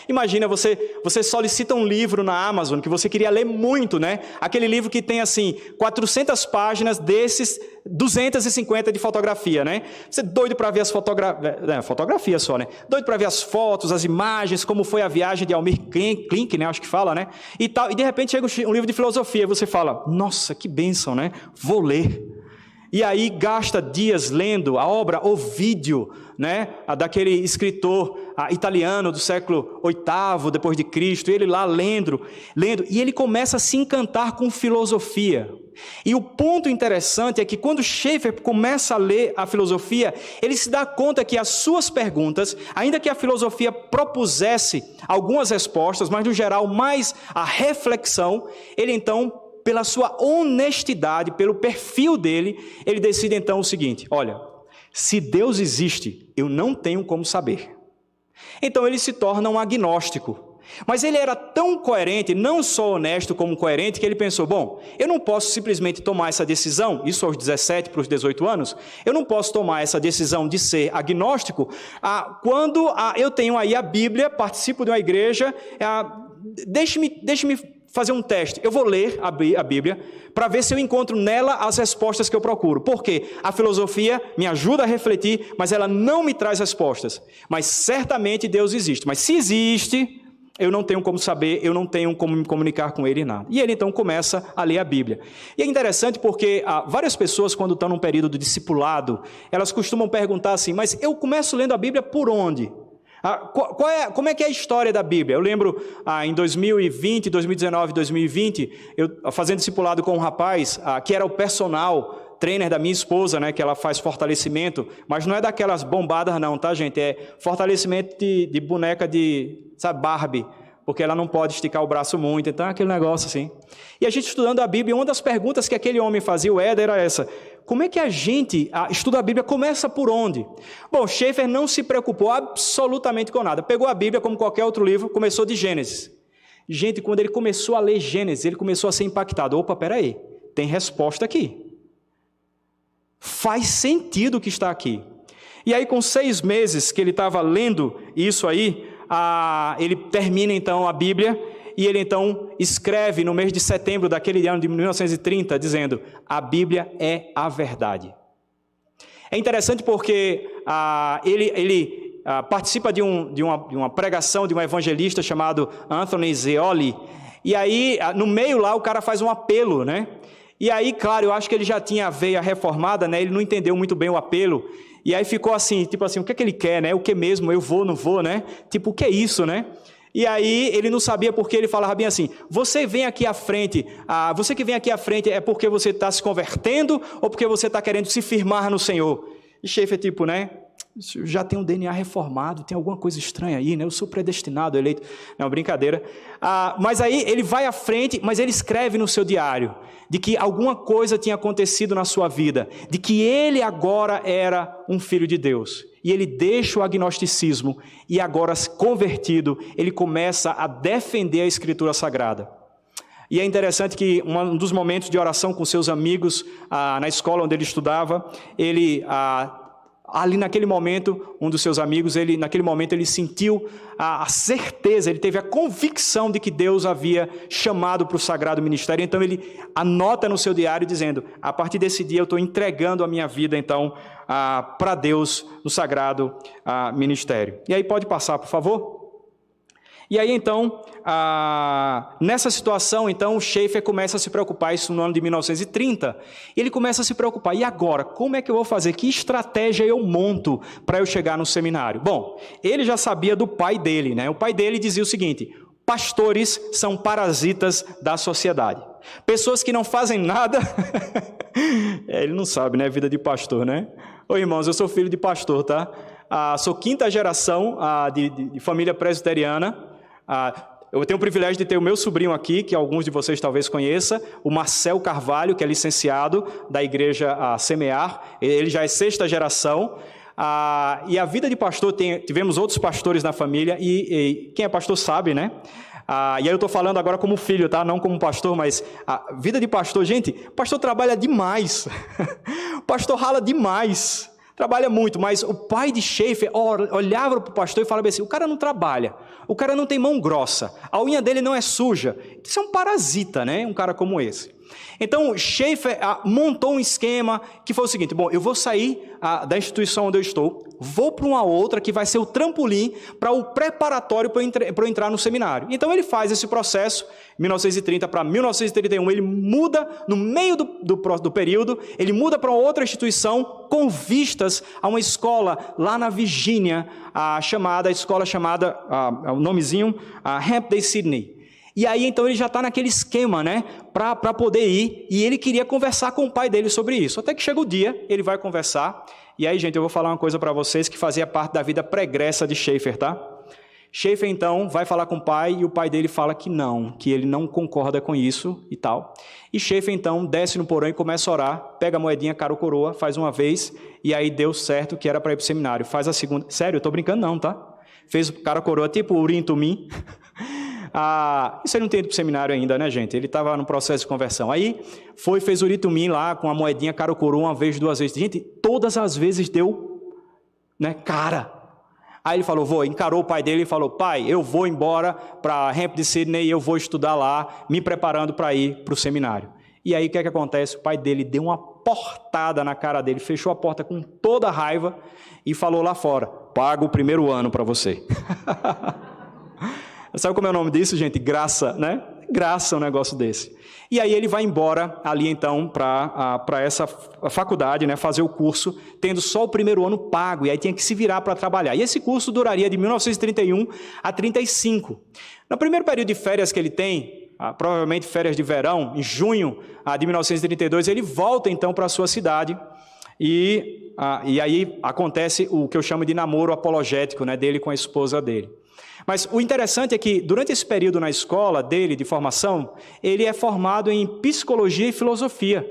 Imagina, você solicita um livro na Amazon que você queria ler muito, né? Aquele livro que tem, assim, 400 páginas desses, 250 de fotografia, né? Você é doido para ver as fotografia só, né? Doido para ver as fotos, as imagens, como foi a viagem de Almir Klink, né? Acho que fala, né? E tal, e de repente chega um livro de filosofia e você fala, nossa, que bênção, né? Vou ler. E aí gasta dias lendo a obra Ovídio, né, daquele escritor italiano do século VIII depois de Cristo, ele lá lendo, e ele começa a se encantar com filosofia. E o ponto interessante é que quando Schaeffer começa a ler a filosofia, ele se dá conta que as suas perguntas, ainda que a filosofia propusesse algumas respostas, mas no geral mais a reflexão, ele então, pela sua honestidade, pelo perfil dele, ele decide então o seguinte, olha, se Deus existe, eu não tenho como saber. Então ele se torna um agnóstico. Mas ele era tão coerente, não só honesto como coerente, que ele pensou, bom, eu não posso simplesmente tomar essa decisão, isso aos 17 para os 18 anos, eu não posso tomar essa decisão de ser agnóstico quando eu tenho aí a Bíblia, participo de uma igreja, deixe-me fazer um teste. Eu vou ler a Bíblia para ver se eu encontro nela as respostas que eu procuro. Porque a filosofia me ajuda a refletir, mas ela não me traz respostas. Mas certamente Deus existe. Mas se existe, eu não tenho como saber, eu não tenho como me comunicar com Ele nada. E ele então começa a ler a Bíblia. E é interessante porque várias pessoas, quando estão num período de discipulado, elas costumam perguntar assim, mas eu começo lendo a Bíblia por onde? Como é que é a história da Bíblia? Eu lembro em 2020, 2019, 2020, eu fazendo discipulado com um rapaz que era o personal trainer da minha esposa, né, que ela faz fortalecimento, mas não é daquelas bombadas não, tá, gente? É fortalecimento de boneca de, sabe, Barbie, porque ela não pode esticar o braço muito, então é aquele negócio assim. E a gente estudando a Bíblia, uma das perguntas que aquele homem fazia, o Éder, era essa: como é que a gente estuda a Bíblia? Começa por onde? Bom, Schaeffer não se preocupou absolutamente com nada. Pegou a Bíblia como qualquer outro livro, começou de Gênesis. Gente, quando ele começou a ler Gênesis, ele começou a ser impactado. Opa, peraí, tem resposta aqui. Faz sentido o que está aqui. E aí, com 6 meses que ele estava lendo isso aí, ele termina então a Bíblia, e ele então escreve no mês de setembro daquele ano de 1930, dizendo, a Bíblia é a verdade. É interessante porque ele participa de uma pregação de um evangelista chamado Anthony Zeoli, e aí no meio lá o cara faz um apelo, né? E aí, claro, eu acho que ele já tinha a veia reformada, né? Ele não entendeu muito bem o apelo, e aí ficou assim, tipo assim, o que é que ele quer, né? O que mesmo? Eu vou, não vou, né? Tipo, o que é isso, né? E aí ele não sabia porque ele falava bem assim, você vem aqui à frente, você que vem aqui à frente é porque você está se convertendo ou porque você está querendo se firmar no Senhor? E Schaeffer tipo, né, já tem um DNA reformado, tem alguma coisa estranha aí, né? Eu sou predestinado, eleito. Não, brincadeira. Mas aí ele vai à frente, mas ele escreve no seu diário de que alguma coisa tinha acontecido na sua vida, de que ele agora era um filho de Deus. E ele deixa o agnosticismo e agora, convertido, ele começa a defender a Escritura Sagrada. E é interessante que um dos momentos de oração com seus amigos na escola onde ele estudava, ele... ali naquele momento, um dos seus amigos, naquele momento ele sentiu a certeza, ele teve a convicção de que Deus havia chamado para o sagrado ministério. Então ele anota no seu diário dizendo, a partir desse dia eu estou entregando a minha vida então para Deus no sagrado ministério. E aí pode passar, por favor? E aí então, nessa situação, então, o Schaeffer começa a se preocupar, isso no ano de 1930, ele começa a se preocupar, e agora, como é que eu vou fazer? Que estratégia eu monto para eu chegar no seminário? Bom, ele já sabia do pai dele, né? O pai dele dizia o seguinte, pastores são parasitas da sociedade. Pessoas que não fazem nada, ele não sabe, né? Vida de pastor, né? Ô irmãos, eu sou filho de pastor, tá? Sou quinta geração de família presbiteriana. Eu tenho o privilégio de ter o meu sobrinho aqui, que alguns de vocês talvez conheçam, o Marcel Carvalho, que é licenciado da igreja Semear, ele já é sexta geração, e a vida de pastor, tivemos outros pastores na família, e quem é pastor sabe, né? E aí eu estou falando agora como filho, tá? Não como pastor, mas a vida de pastor, gente, o pastor trabalha demais, o pastor rala demais, trabalha muito, mas o pai de Schaeffer olhava para o pastor e falava assim, o cara não trabalha, o cara não tem mão grossa, a unha dele não é suja, isso é um parasita, né? Um cara como esse. Então, Schaeffer montou um esquema que foi o seguinte, bom, eu vou sair da instituição onde eu estou, vou para uma outra que vai ser o trampolim para o preparatório para eu entrar no seminário. Então, ele faz esse processo, 1930 para 1931, ele muda no meio do período, ele muda para outra instituição com vistas a uma escola lá na Virgínia, o nomezinho, Hampden Sydney. E aí, então, ele já está naquele esquema, né, para poder ir, e ele queria conversar com o pai dele sobre isso. Até que chega o dia, ele vai conversar, e aí, gente, eu vou falar uma coisa para vocês que fazia parte da vida pregressa de Schaeffer, tá? Schaeffer, então, vai falar com o pai, e o pai dele fala que ele não concorda com isso e tal. E Schaeffer, então, desce no porão e começa a orar, pega a moedinha cara ou coroa, faz uma vez, e aí deu certo que era para ir para o seminário. Faz a segunda... Sério, eu estou brincando não, tá? Fez o cara ou coroa, tipo Urim Tumim. Isso aí não tem ido para o seminário ainda, né, gente? Ele estava no processo de conversão. Aí fez o Uritumim lá com a moedinha cara ou coroa uma vez, duas vezes. Gente, todas as vezes deu, né, cara. Aí ele falou, encarou o pai dele e falou, pai, eu vou embora para Hampden Sydney e eu vou estudar lá, me preparando para ir para o seminário. E aí o que é que acontece? O pai dele deu uma portada na cara dele, fechou a porta com toda a raiva e falou lá fora, paga o primeiro ano para você. Sabe como é o nome disso, gente? Graça, né? Graça um negócio desse. E aí ele vai embora ali, então, para essa faculdade, né? Fazer o curso, tendo só o primeiro ano pago, e aí tinha que se virar para trabalhar. E esse curso duraria de 1931 a 35. No primeiro período de férias que ele tem, provavelmente férias de verão, em junho de 1932, ele volta, então, para a sua cidade, e aí acontece o que eu chamo de namoro apologético, né? Dele com a esposa dele. Mas o interessante é que, durante esse período na escola dele, de formação, ele é formado em psicologia e filosofia.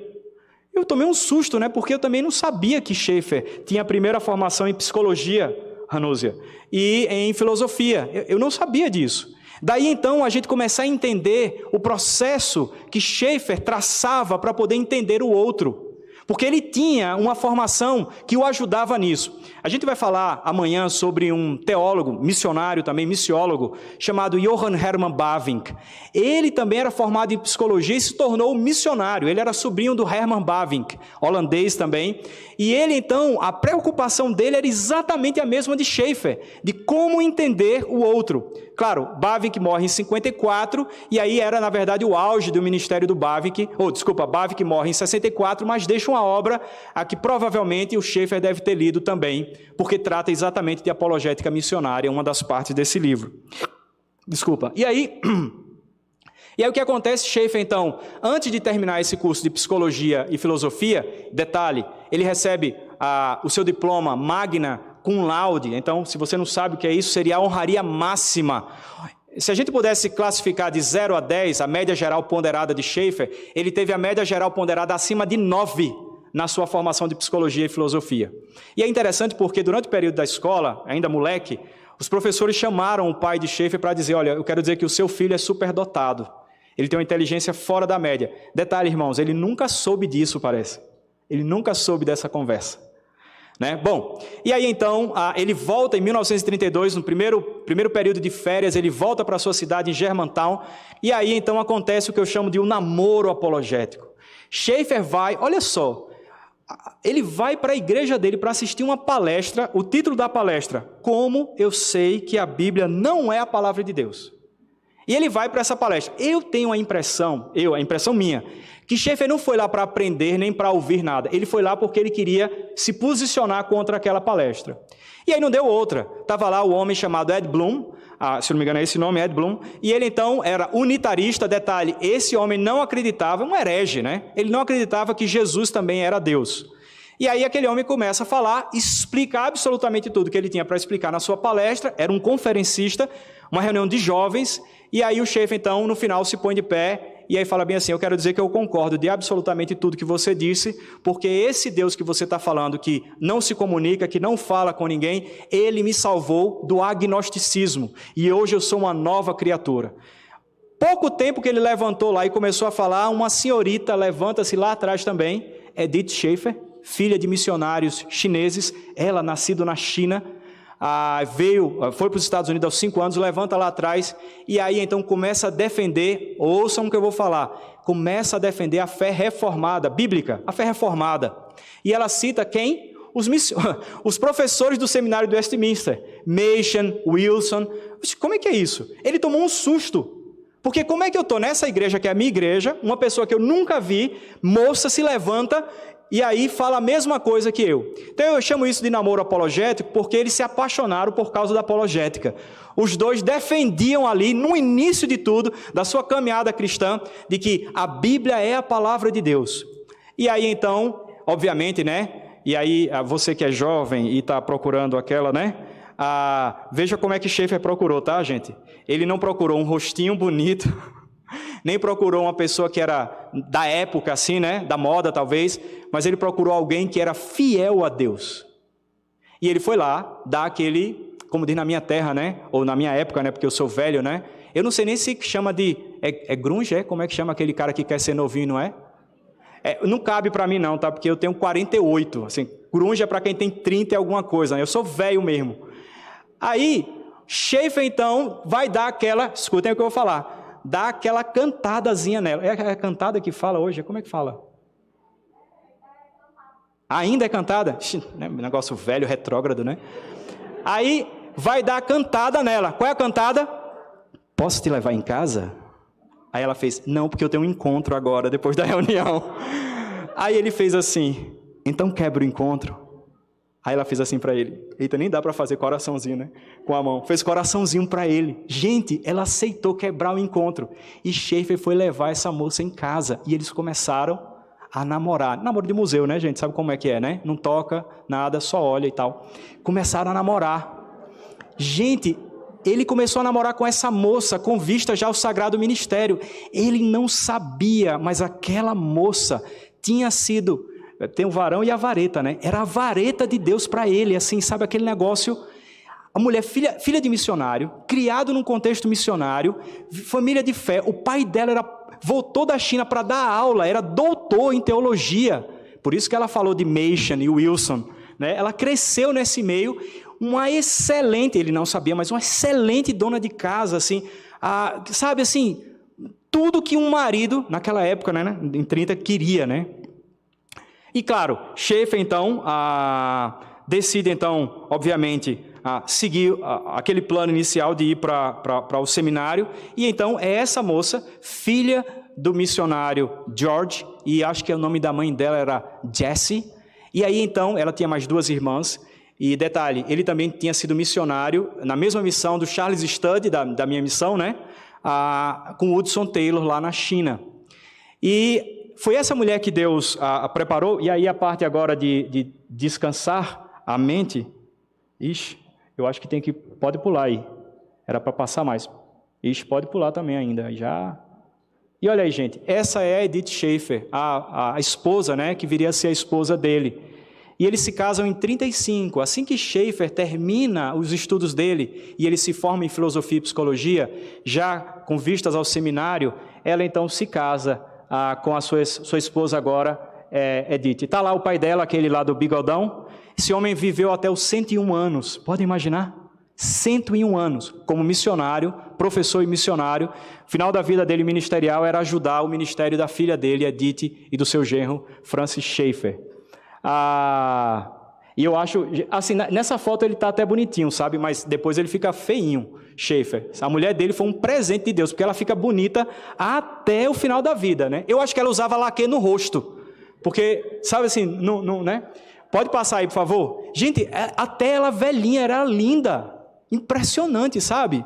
Eu tomei um susto, né? Porque eu também não sabia que Schaeffer tinha a primeira formação em psicologia, Ranúzia, e em filosofia. Eu não sabia disso. Daí, então, a gente começa a entender o processo que Schaeffer traçava para poder entender o outro. Porque ele tinha uma formação que o ajudava nisso. A gente vai falar amanhã sobre um teólogo, missionário também, missiólogo, chamado Johann Hermann Bavinck. Ele também era formado em psicologia e se tornou missionário. Ele era sobrinho do Herman Bavinck, holandês também. E ele, então, a preocupação dele era exatamente a mesma de Schaeffer, de como entender o outro. Claro, Bavinck morre em 54, e aí era, na verdade, o auge do ministério do Bavinck. Bavinck morre em 64, mas deixa uma obra a que provavelmente o Schaeffer deve ter lido também, porque trata exatamente de apologética missionária, uma das partes desse livro. Desculpa. E aí o que acontece? Schaeffer, então, antes de terminar esse curso de psicologia e filosofia, detalhe, ele recebe o seu diploma magna cum laude. Então, se você não sabe o que é isso, seria a honraria máxima. Se a gente pudesse classificar de 0 a 10, a média geral ponderada de Schaeffer, ele teve a média geral ponderada acima de 9 na sua formação de psicologia e filosofia. E é interessante porque durante o período da escola, ainda moleque, os professores chamaram o pai de Schaeffer para dizer, olha, eu quero dizer que o seu filho é superdotado. Ele tem uma inteligência fora da média. Detalhe, irmãos, ele nunca soube disso, parece. Ele nunca soube dessa conversa. Né? Bom, e aí então, ele volta em 1932, no primeiro período de férias, ele volta para a sua cidade em Germantown, e aí então acontece o que eu chamo de um namoro apologético. Schaeffer vai, olha só, ele vai para a igreja dele para assistir uma palestra, o título da palestra, Como eu sei que a Bíblia não é a palavra de Deus. E ele vai para essa palestra. Eu tenho a impressão minha, que Schaeffer não foi lá para aprender nem para ouvir nada. Ele foi lá porque ele queria se posicionar contra aquela palestra. E aí não deu outra. Estava lá o homem chamado Ed Blum, se não me engano é esse nome, Ed Blum, e ele então era unitarista. Detalhe, esse homem não acreditava, um herege, né? Ele não acreditava que Jesus também era Deus. E aí aquele homem começa a falar, explica absolutamente tudo que ele tinha para explicar na sua palestra, era um conferencista, uma reunião de jovens, e aí o Schaeffer então no final se põe de pé, e aí fala bem assim, eu quero dizer que eu concordo de absolutamente tudo que você disse, porque esse Deus que você está falando, que não se comunica, que não fala com ninguém, ele me salvou do agnosticismo, e hoje eu sou uma nova criatura. Pouco tempo que ele levantou lá e começou a falar, uma senhorita levanta-se lá atrás também, Edith Schaeffer, filha de missionários chineses, ela nascida na China, foi para os Estados Unidos aos 5 anos, levanta lá atrás, e aí então começa a defender, ouçam o que eu vou falar, começa a defender a fé reformada, bíblica, a fé reformada. E ela cita quem? Os professores do seminário de Westminster, Machen, Wilson. Como é que é isso? Ele tomou um susto, porque como é que eu estou nessa igreja que é a minha igreja, uma pessoa que eu nunca vi, moça se levanta e aí fala a mesma coisa que eu. Então eu chamo isso de namoro apologético porque eles se apaixonaram por causa da apologética. Os dois defendiam ali, no início de tudo, da sua caminhada cristã, de que a Bíblia é a palavra de Deus. E aí então, obviamente, né? E aí você que é jovem e está procurando aquela, né? Veja como é que Schaeffer procurou, tá, gente? Ele não procurou um rostinho bonito, nem procurou uma pessoa que era da época, assim, né? Da moda, talvez, mas ele procurou alguém que era fiel a Deus. E ele foi lá dar aquele, como diz na minha terra, né? Ou na minha época, né? Porque eu sou velho, né? Eu não sei nem se chama de... É grunge, é? Como é que chama aquele cara que quer ser novinho, não é? Não cabe para mim não, tá? Porque eu tenho 48, assim, grunge é para quem tem 30 e alguma coisa, né? Eu sou velho mesmo. Aí, Schaeffer, então, vai dar aquela... Escutem o que eu vou falar. Dá aquela cantadazinha nela. É a cantada que fala hoje? Como é que fala? Ainda é cantada? Negócio velho, retrógrado, né? Aí, vai dar a cantada nela. Qual é a cantada? Posso te levar em casa? Aí ela fez, não, porque eu tenho um encontro agora, depois da reunião. Aí ele fez assim, então quebra o encontro. Aí ela fez assim para ele. Eita, nem dá para fazer coraçãozinho, né? Com a mão. Fez coraçãozinho para ele. Gente, ela aceitou quebrar o encontro. E Schaeffer foi levar essa moça em casa. E eles começaram a namorar. Namoro de museu, né, gente? Sabe como é que é, né? Não toca nada, só olha e tal. Começaram a namorar. Gente, ele começou a namorar com essa moça, com vista já ao sagrado ministério. Ele não sabia, mas aquela moça tinha sido... Tem o varão e a vareta, né? Era a vareta de Deus para ele, assim, sabe aquele negócio? A mulher, filha de missionário, criado num contexto missionário, família de fé. O pai dela voltou da China para dar aula, era doutor em teologia. Por isso que ela falou de Machen e Wilson, né? Ela cresceu nesse meio, uma excelente, ele não sabia, mas uma excelente dona de casa, assim, sabe assim, tudo que um marido, naquela época, né, em 30, queria, né? E claro, Schaeffer, então, decide, então, obviamente, seguir aquele plano inicial de ir para o seminário, e então é essa moça, filha do missionário George, e acho que o nome da mãe dela era Jessie, e aí então ela tinha mais 2 irmãs, E detalhe, ele também tinha sido missionário na mesma missão do Charles Studd, da minha missão, né? Com Hudson Taylor lá na China. E foi essa mulher que Deus preparou, e aí a parte agora de descansar a mente. Ixi, eu acho que pode pular aí. Era para passar mais. Ixi, pode pular também ainda, já. E olha aí, gente, essa é a Edith Schaeffer, a esposa, né, que viria a ser a esposa dele. E eles se casam em 35. Assim que Schaeffer termina os estudos dele e ele se forma em filosofia e psicologia, já com vistas ao seminário, ela então se casa com a sua esposa agora, Edith. Está lá o pai dela, aquele lá do bigodão. Esse homem viveu até os 101 anos. Podem imaginar? 101 anos como missionário, professor e missionário. O final da vida dele ministerial era ajudar o ministério da filha dele, Edith, e do seu genro, Francis Schaeffer. E eu acho, assim, nessa foto ele está até bonitinho, sabe? Mas depois ele fica feinho, Schaeffer. A mulher dele foi um presente de Deus, porque ela fica bonita até o final da vida, né? Eu acho que ela usava laque no rosto, porque, sabe assim, né? Pode passar aí, por favor? Gente, até ela velhinha era linda, impressionante, sabe?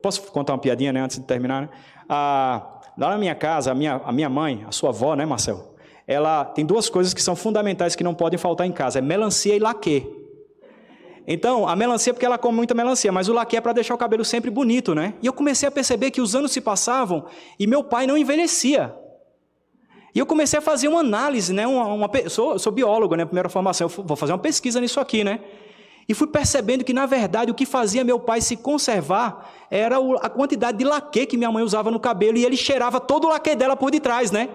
Posso contar uma piadinha, né, antes de terminar? Né? Lá na minha casa, a minha mãe, a sua avó, né, Marcelo? Ela tem duas coisas que são fundamentais que não podem faltar em casa, é melancia e laque. Então, a melancia porque ela come muita melancia, mas o laque é para deixar o cabelo sempre bonito, né? E eu comecei a perceber que os anos se passavam e meu pai não envelhecia. E eu comecei a fazer uma análise, né? Sou biólogo, né? Primeira formação, eu vou fazer uma pesquisa nisso aqui, né? E fui percebendo que, na verdade, o que fazia meu pai se conservar era a quantidade de laque que minha mãe usava no cabelo, e ele cheirava todo o laque dela por detrás, né?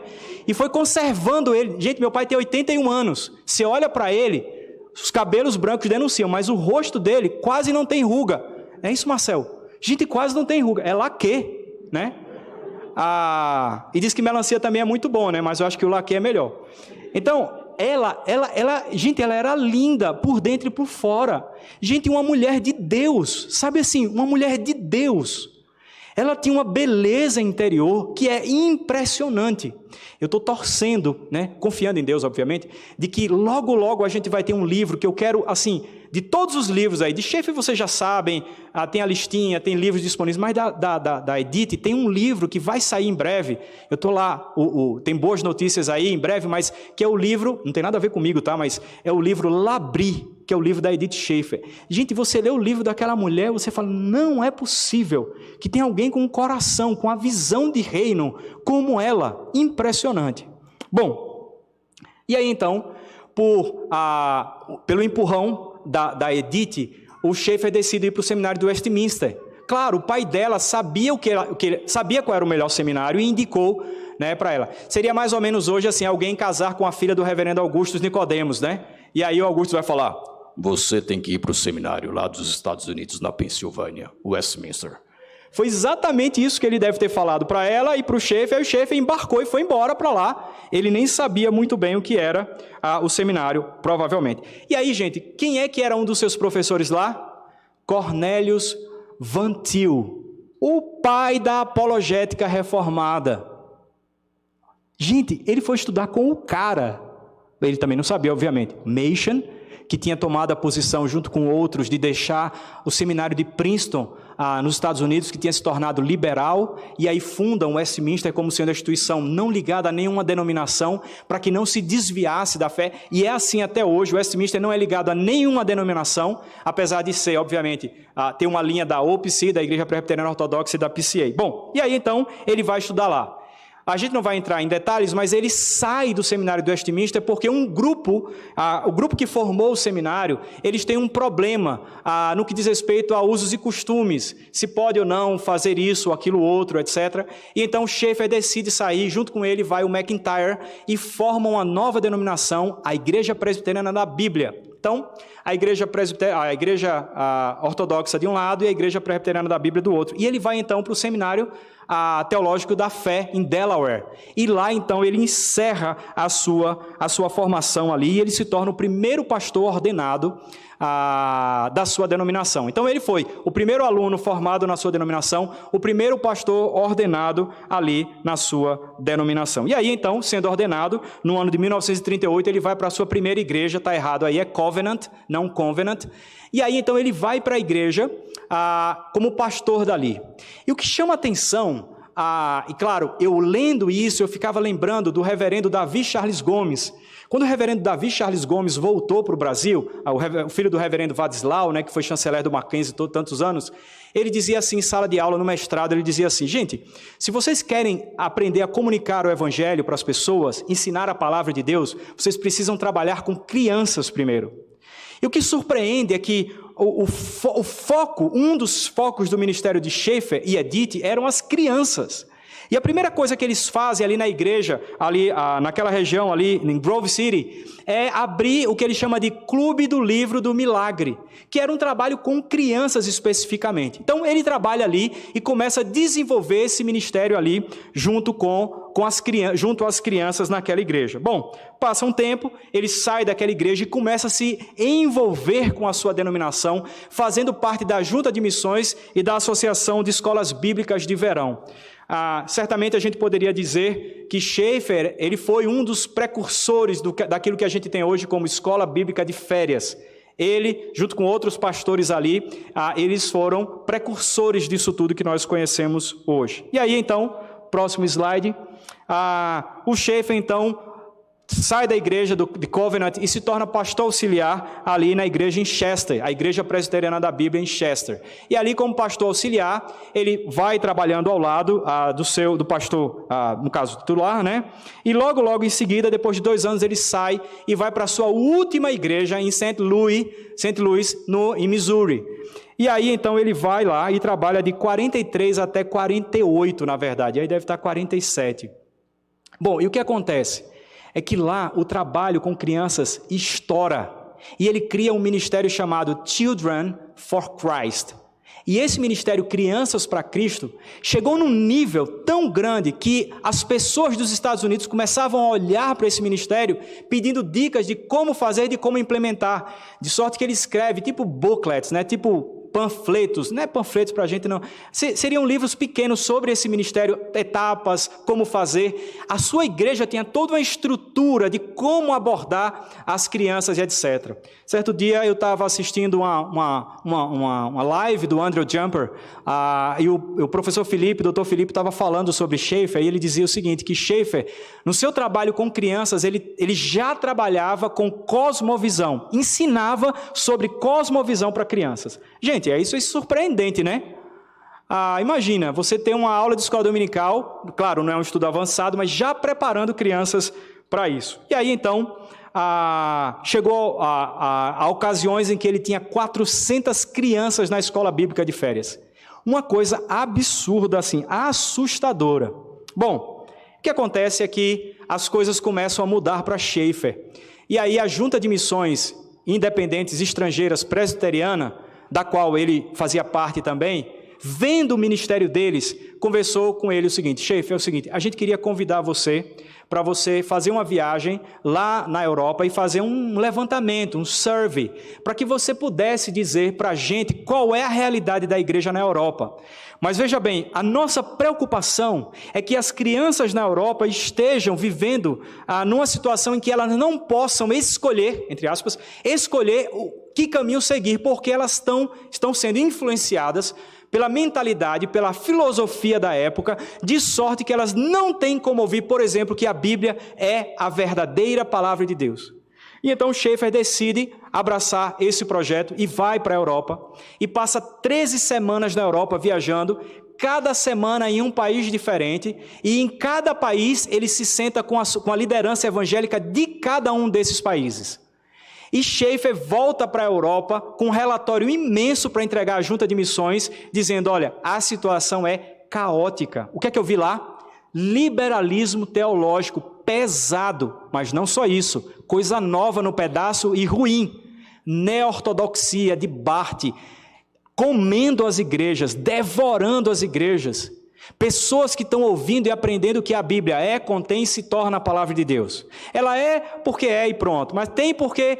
E foi conservando ele. Gente, meu pai tem 81 anos. Você olha para ele, os cabelos brancos denunciam, mas o rosto dele quase não tem ruga. É isso, Marcel? Gente, quase não tem ruga. É laque, né? E diz que melancia também é muito bom, né? Mas eu acho que o laque é melhor. Então, gente, ela era linda por dentro e por fora. Gente, uma mulher de Deus, sabe assim, uma mulher de Deus. Ela tinha uma beleza interior que é impressionante. Eu estou torcendo, né, confiando em Deus, obviamente, de que logo, logo a gente vai ter um livro que eu quero, assim, de todos os livros aí, de Schaeffer vocês já sabem, tem a listinha, tem livros disponíveis, mas da Edith tem um livro que vai sair em breve. Eu estou lá, tem boas notícias aí em breve, mas que é o livro, não tem nada a ver comigo, tá? Mas é o livro L'Abri, que é o livro da Edith Schaeffer. Gente, você lê o livro daquela mulher, você fala, não é possível que tem alguém com um coração, com a visão de reino como ela. Impressionante. Bom, e aí então, pelo empurrão da Edith, o Schaeffer decide ir para o seminário do Westminster. Claro, o pai dela sabia sabia qual era o melhor seminário e indicou, né, para ela. Seria mais ou menos hoje assim, alguém casar com a filha do reverendo Augustus Nicodemos, né? E aí o Augusto vai falar, você tem que ir para o seminário lá dos Estados Unidos, na Pensilvânia, Westminster. Foi exatamente isso que ele deve ter falado para ela e para o Schaeffer. Aí o Schaeffer embarcou e foi embora para lá. Ele nem sabia muito bem o que era o seminário, provavelmente. E aí, gente, quem é que era um dos seus professores lá? Cornelius Van Til, o pai da apologética reformada. Gente, ele foi estudar com o cara, ele também não sabia, obviamente, Machen, que tinha tomado a posição junto com outros de deixar o seminário de Princeton nos Estados Unidos, que tinha se tornado liberal, e aí fundam o Westminster como sendo a instituição não ligada a nenhuma denominação, para que não se desviasse da fé, e é assim até hoje. O Westminster não é ligado a nenhuma denominação, apesar de ser, obviamente, ter uma linha da OPC, da Igreja Presbiteriana Ortodoxa e da PCA. Bom, e aí então ele vai estudar lá. A gente não vai entrar em detalhes, mas ele sai do seminário do Westminster porque o grupo que formou o seminário, eles têm um problema no que diz respeito a usos e costumes, se pode ou não fazer isso, aquilo, outro, etc. E então Schaeffer decide sair, junto com ele vai o McIntyre e formam uma nova denominação, a Igreja Presbiteriana da Bíblia. Então, a igreja ortodoxa de um lado e a Igreja Presbiteriana da Bíblia do outro. E ele vai então para o seminário Teológico da Fé, em Delaware. E lá, então, ele encerra a sua formação ali e ele se torna o primeiro pastor ordenado da sua denominação. Então, ele foi o primeiro aluno formado na sua denominação, o primeiro pastor ordenado ali na sua denominação. E aí, então, sendo ordenado, no ano de 1938, ele vai para a sua primeira igreja, está errado aí, é Covenant, não Convenant. E aí, então, ele vai para a igreja como pastor dali. E o que chama atenção, e claro, eu lendo isso, eu ficava lembrando do reverendo Davi Charles Gomes. Quando o reverendo Davi Charles Gomes voltou para o Brasil, o filho do reverendo Vadislau, né, que foi chanceler do Mackenzie tantos anos, ele dizia assim, em sala de aula, no mestrado, ele dizia assim, gente, se vocês querem aprender a comunicar o evangelho para as pessoas, ensinar a palavra de Deus, vocês precisam trabalhar com crianças primeiro. E o que surpreende é que um dos focos do ministério de Schaeffer e Edith eram as crianças. E a primeira coisa que eles fazem ali na igreja, ali naquela região ali, em Grove City, é abrir o que ele chama de Clube do Livro do Milagre, que era um trabalho com crianças especificamente. Então ele trabalha ali e começa a desenvolver esse ministério ali junto às crianças naquela igreja. Bom, passa um tempo, ele sai daquela igreja e começa a se envolver com a sua denominação, fazendo parte da Junta de Missões e da Associação de Escolas Bíblicas de Verão. Certamente a gente poderia dizer que Schaeffer, ele foi um dos precursores daquilo que a gente tem hoje como escola bíblica de férias. Ele, junto com outros pastores ali, eles foram precursores disso tudo que nós conhecemos hoje. E aí, então, próximo slide, o Schaeffer, então, sai da igreja de Covenant e se torna pastor auxiliar ali na igreja em Chester, a igreja presbiteriana da Bíblia em Chester. E ali, como pastor auxiliar, ele vai trabalhando ao lado do pastor, no caso titular, né? E logo em seguida, depois de 2 anos, ele sai e vai para a sua última igreja em St. Louis, em Missouri. E aí, então, ele vai lá e trabalha de 43 até 48, na verdade. Aí deve estar 47. Bom, e o que acontece? É que lá o trabalho com crianças estoura. E ele cria um ministério chamado Children for Christ. E esse ministério Crianças para Cristo chegou num nível tão grande que as pessoas dos Estados Unidos começavam a olhar para esse ministério pedindo dicas de como fazer e de como implementar. De sorte que ele escreve tipo booklets, né? Tipo panfletos, não é panfletos para a gente não, seriam livros pequenos sobre esse ministério, etapas, como fazer. A sua igreja tinha toda uma estrutura de como abordar as crianças e etc. Certo dia eu estava assistindo uma live do Andrew Jumper, e o professor Felipe, o Dr. Felipe, estava falando sobre Schaeffer, e ele dizia o seguinte, que Schaeffer, no seu trabalho com crianças, ele já trabalhava com cosmovisão, ensinava sobre cosmovisão para crianças. Gente, isso é surpreendente, né? Imagina, você ter uma aula de escola dominical, claro, não é um estudo avançado, mas já preparando crianças para isso. E aí, então, chegou a ocasiões em que ele tinha 400 crianças na escola bíblica de férias. Uma coisa absurda, assim, assustadora. Bom, o que acontece é que as coisas começam a mudar para Schaeffer. E aí a Junta de Missões Independentes Estrangeiras Presbiteriana, da qual ele fazia parte também, vendo o ministério deles, conversou com ele o seguinte: Schaeffer, é o seguinte, a gente queria convidar você para você fazer uma viagem lá na Europa e fazer um levantamento, um survey, para que você pudesse dizer para a gente qual é a realidade da igreja na Europa. Mas veja bem, a nossa preocupação é que as crianças na Europa estejam vivendo numa situação em que elas não possam escolher, entre aspas, escolher que caminho seguir, porque elas estão sendo influenciadas pela mentalidade, pela filosofia da época, de sorte que elas não têm como ouvir, por exemplo, que a Bíblia é a verdadeira palavra de Deus. E então Schaeffer decide abraçar esse projeto e vai para a Europa, e passa 13 semanas na Europa viajando, cada semana em um país diferente, e em cada país ele se senta com a liderança evangélica de cada um desses países. E Schaeffer volta para a Europa com um relatório imenso para entregar à Junta de Missões, dizendo, olha, a situação é caótica. O que é que eu vi lá? Liberalismo teológico pesado, mas não só isso, coisa nova no pedaço e ruim. Neo-ortodoxia de Barth, comendo as igrejas, devorando as igrejas. Pessoas que estão ouvindo e aprendendo que a Bíblia contém e se torna a palavra de Deus. Ela é porque é e pronto, mas tem porque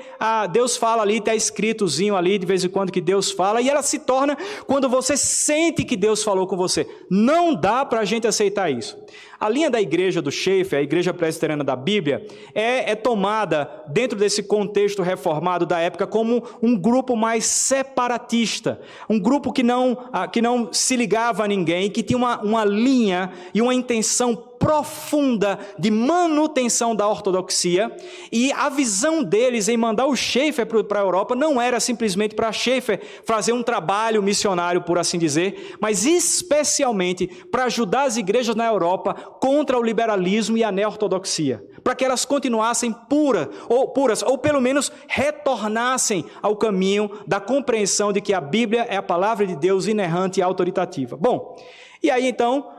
Deus fala ali, está escritozinho ali de vez em quando que Deus fala, e ela se torna quando você sente que Deus falou com você. Não dá para a gente aceitar isso. A linha da igreja do Schaeffer, a igreja presbiteriana da Bíblia, é tomada dentro desse contexto reformado da época como um grupo mais separatista, um grupo que não se ligava a ninguém, que tinha uma linha e uma intenção profunda de manutenção da ortodoxia, e a visão deles em mandar o Schaeffer para a Europa não era simplesmente para Schaeffer fazer um trabalho missionário, por assim dizer, mas especialmente para ajudar as igrejas na Europa contra o liberalismo e a neo-ortodoxia, para que elas continuassem puras, ou pelo menos retornassem ao caminho da compreensão de que a Bíblia é a palavra de Deus inerrante e autoritativa. Bom, e aí então,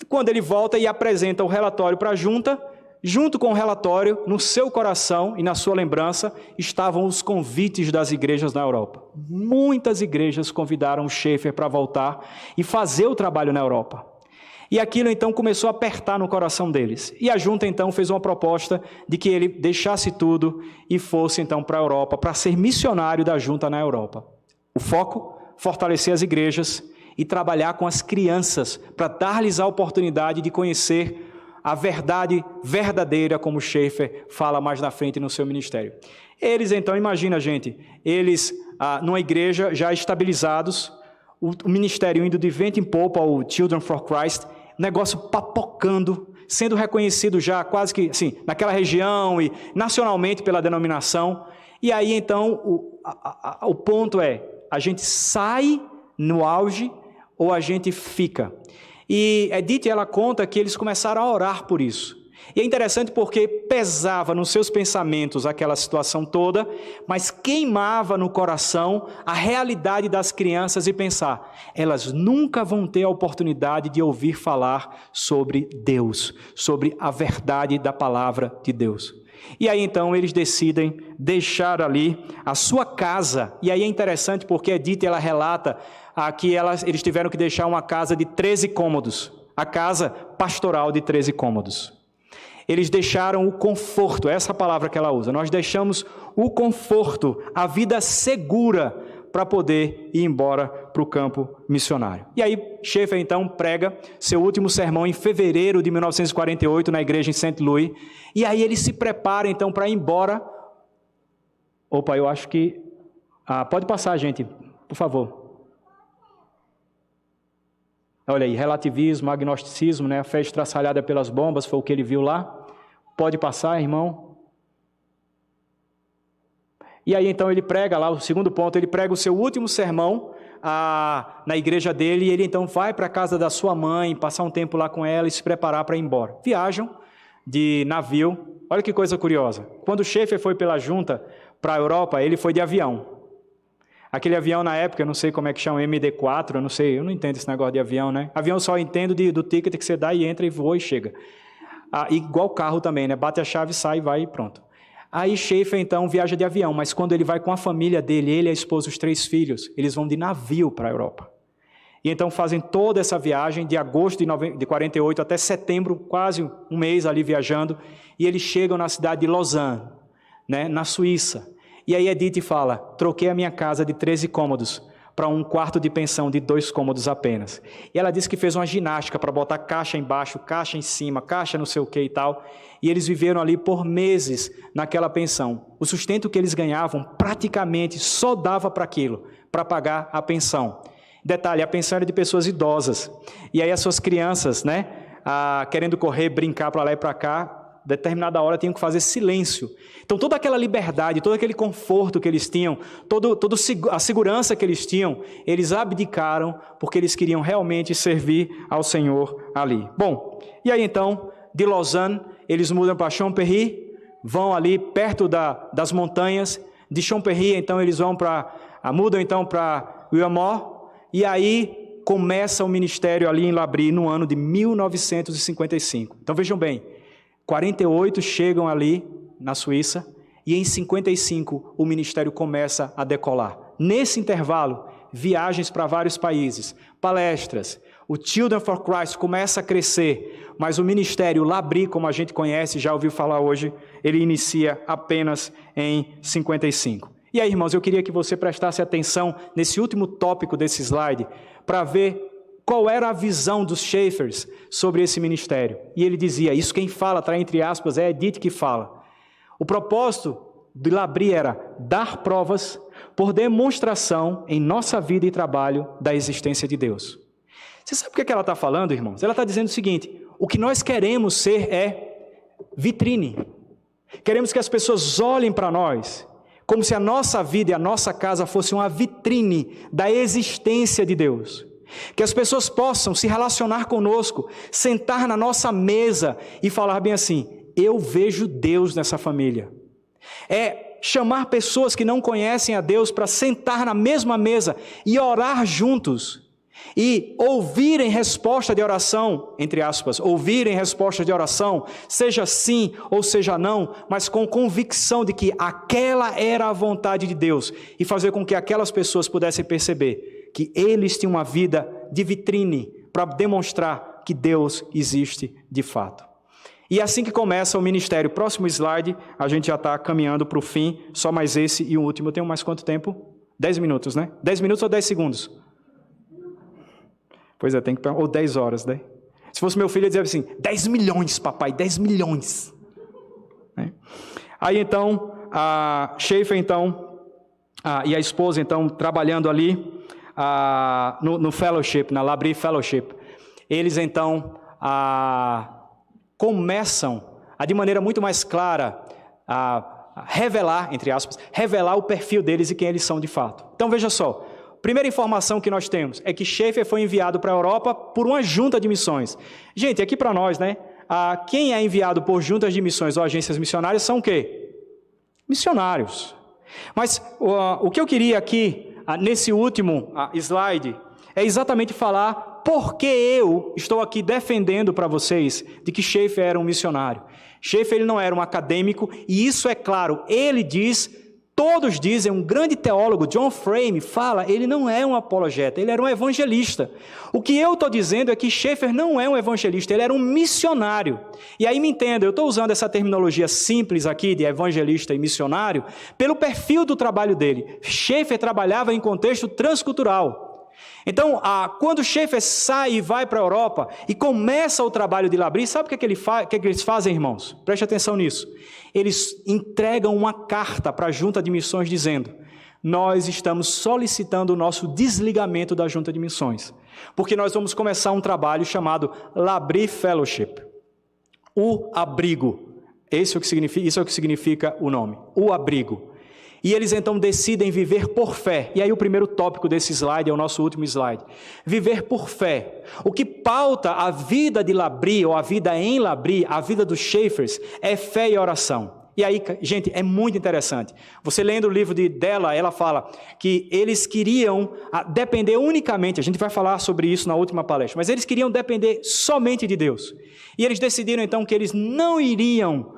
quando ele volta e apresenta o relatório para a junta, junto com o relatório, no seu coração e na sua lembrança, estavam os convites das igrejas na Europa. Muitas igrejas convidaram o Schaeffer para voltar e fazer o trabalho na Europa. E aquilo então começou a apertar no coração deles. E a junta então fez uma proposta de que ele deixasse tudo e fosse então para a Europa, para ser missionário da junta na Europa. O foco, fortalecer as igrejas e trabalhar com as crianças para dar-lhes a oportunidade de conhecer a verdade verdadeira, como Schaeffer fala mais na frente no seu ministério. Eles então, imagina gente, eles numa igreja já estabilizados, o ministério indo de vento em popa ao Children for Christ, negócio papocando, sendo reconhecido já quase que assim, naquela região e nacionalmente pela denominação. E aí então o ponto é, a gente sai no auge ou a gente fica. E Edith, ela conta que eles começaram a orar por isso. E é interessante porque pesava nos seus pensamentos aquela situação toda, mas queimava no coração a realidade das crianças e pensar, elas nunca vão ter a oportunidade de ouvir falar sobre Deus, sobre a verdade da palavra de Deus. E aí então eles decidem deixar ali a sua casa, e aí é interessante porque Edith, ela relata que eles tiveram que deixar uma casa de 13 cômodos, a casa pastoral de 13 cômodos. Eles deixaram o conforto, essa palavra que ela usa, nós deixamos o conforto, a vida segura para poder ir embora para o campo missionário. E aí Schaeffer então prega seu último sermão em fevereiro de 1948 na igreja em St. Louis, e aí ele se prepara então para ir embora. Opa, eu acho que... pode passar, gente, por favor. Olha aí, relativismo, agnosticismo, né? A fé estraçalhada pelas bombas, foi o que ele viu lá. Pode passar, irmão. E aí, então, ele prega lá, o segundo ponto, ele prega o seu último sermão na igreja dele, e ele, então, vai para a casa da sua mãe, passar um tempo lá com ela e se preparar para ir embora. Viajam de navio. Olha que coisa curiosa. Quando Schaeffer foi pela junta para a Europa, ele foi de avião. Aquele avião na época, eu não sei como é que chama, MD-4, eu não sei, eu não entendo esse negócio de avião, né? Avião eu só entendo do ticket que você dá e entra e voa e chega. Igual carro também, né? Bate a chave, sai, vai e pronto. Aí Schaeffer, então, viaja de avião, mas quando ele vai com a família dele, ele, a esposa, os 3 filhos, eles vão de navio para a Europa. E então fazem toda essa viagem de agosto de 48 até setembro, quase um mês ali viajando, e eles chegam na cidade de Lausanne, né? Na Suíça. E aí Edith fala, troquei a minha casa de 13 cômodos para um quarto de pensão de 2 cômodos apenas. E ela disse que fez uma ginástica para botar caixa embaixo, caixa em cima, caixa não sei o que e tal. E eles viveram ali por meses naquela pensão. O sustento que eles ganhavam praticamente só dava para aquilo, para pagar a pensão. Detalhe, a pensão era de pessoas idosas. E aí as suas crianças, né, querendo correr, brincar para lá e para cá, determinada hora tinham que fazer silêncio. Então toda aquela liberdade, todo aquele conforto que eles tinham, toda a segurança que eles tinham, eles abdicaram porque eles queriam realmente servir ao Senhor ali. Bom, e aí então, de Lausanne, eles mudam para Chambéry, vão ali perto das montanhas. De Chambéry, então, eles vão mudam então para Uamor, e aí começa o ministério ali em L'Abri no ano de 1955. Então vejam bem, 48 chegam ali na Suíça e em 55 o ministério começa a decolar. Nesse intervalo, viagens para vários países, palestras, O Children for Christ começa a crescer, mas o ministério Labri, como a gente conhece, já ouviu falar hoje, ele inicia apenas em 55. E aí, irmãos, eu queria que você prestasse atenção nesse último tópico desse slide, para ver qual era a visão dos Schaeffers sobre esse ministério. E ele dizia, isso quem fala, está entre aspas, é Edith que fala. O propósito de Labri era dar provas por demonstração em nossa vida e trabalho da existência de Deus. Você sabe o que ela está falando, irmãos? Ela está dizendo o seguinte, o que nós queremos ser é vitrine. Queremos que as pessoas olhem para nós como se a nossa vida e a nossa casa fosse uma vitrine da existência de Deus. Que as pessoas possam se relacionar conosco, sentar na nossa mesa e falar bem assim, eu vejo Deus nessa família. É chamar pessoas que não conhecem a Deus para sentar na mesma mesa e orar juntos. E ouvirem resposta de oração, entre aspas, ouvirem resposta de oração, seja sim ou seja não, mas com convicção de que aquela era a vontade de Deus e fazer com que aquelas pessoas pudessem perceber que eles tinham uma vida de vitrine para demonstrar que Deus existe de fato. E assim que começa o ministério. Próximo slide, a gente já está caminhando para o fim, só mais esse e o último. Eu tenho mais quanto tempo? 10 minutos, né? 10 minutos ou 10 segundos? Pois é, tem que... Ou 10 horas, né? Se fosse meu filho, ele dizia assim, 10 milhões, papai, 10 milhões. Né? Aí então, a Schaeffer, então, e a esposa, então, trabalhando ali no fellowship, na Labri Fellowship, eles então começam a, de maneira muito mais clara, a revelar, entre aspas, revelar o perfil deles e quem eles são de fato. Então veja só, primeira informação que nós temos é que Schaeffer foi enviado para a Europa por uma junta de missões. Gente, aqui para nós, né? Quem é enviado por juntas de missões ou agências missionárias são o quê? Missionários. Mas o que eu queria aqui, nesse último slide, é exatamente falar por que eu estou aqui defendendo para vocês de que Schaeffer era um missionário. Schaeffer ele não era um acadêmico, e isso é claro, ele diz, todos dizem, um grande teólogo, John Frame, fala, ele não é um apologeta, ele era um evangelista. O que eu estou dizendo é que Schaeffer não é um evangelista, ele era um missionário. E aí me entenda, eu estou usando essa terminologia simples aqui de evangelista e missionário, pelo perfil do trabalho dele. Schaeffer trabalhava em contexto transcultural. Então, quando Schaeffer sai e vai para a Europa e começa o trabalho de Labri, sabe o que eles fazem, irmãos? Preste atenção nisso. Eles entregam uma carta para a junta de missões dizendo, nós estamos solicitando o nosso desligamento da junta de missões, porque nós vamos começar um trabalho chamado Labri Fellowship, o abrigo. Isso é o que significa o nome, o abrigo. E eles então decidem viver por fé. E aí o primeiro tópico desse slide é o nosso último slide. Viver por fé. O que pauta a vida de Labri, ou a vida em Labri, a vida dos Schaeffers, é fé e oração. E aí, gente, é muito interessante. Você lendo o livro dela, ela fala que eles queriam depender unicamente, a gente vai falar sobre isso na última palestra, mas eles queriam depender somente de Deus. E eles decidiram então que eles não iriam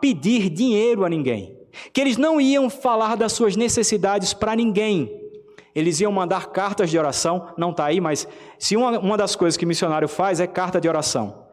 pedir dinheiro a ninguém. Que eles não iam falar das suas necessidades para ninguém. Eles iam mandar cartas de oração, não está aí, mas se uma das coisas que missionário faz é carta de oração.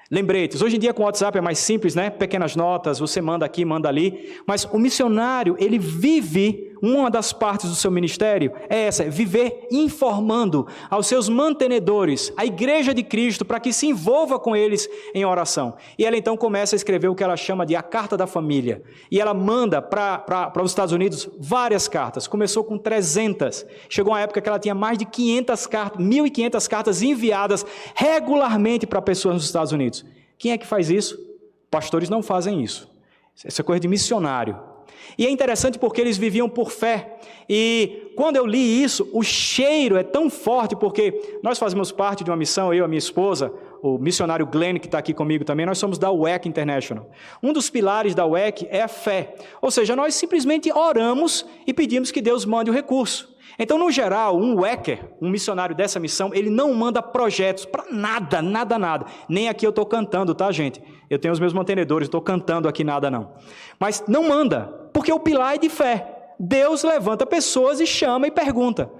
Lembretes, hoje em dia com o WhatsApp é mais simples, né? Pequenas notas, você manda aqui, manda ali, mas o missionário, ele vive, uma das partes do seu ministério é essa, viver informando aos seus mantenedores, a igreja de Cristo, para que se envolva com eles em oração. E ela então começa a escrever o que ela chama de a carta da família, e ela manda para os Estados Unidos várias cartas, começou com 300, chegou uma época que ela tinha mais de 500 cartas, 1.500 cartas enviadas regularmente para pessoas nos Estados Unidos. Quem é que faz isso? Pastores não fazem isso. Isso é coisa de missionário. E é interessante porque eles viviam por fé. E quando eu li isso, o cheiro é tão forte, porque nós fazemos parte de uma missão, eu e a minha esposa, o missionário Glenn, que está aqui comigo também, nós somos da WEC International. Um dos pilares da WEC é a fé. Ou seja, nós simplesmente oramos e pedimos que Deus mande o recurso. Então, no geral, um WECer, um missionário dessa missão, ele não manda projetos para nada. Nem aqui eu estou cantando, tá, gente? Eu tenho os meus mantenedores, não estou cantando aqui nada, não. Mas não manda, porque o pilar é de fé. Deus levanta pessoas e chama e pergunta.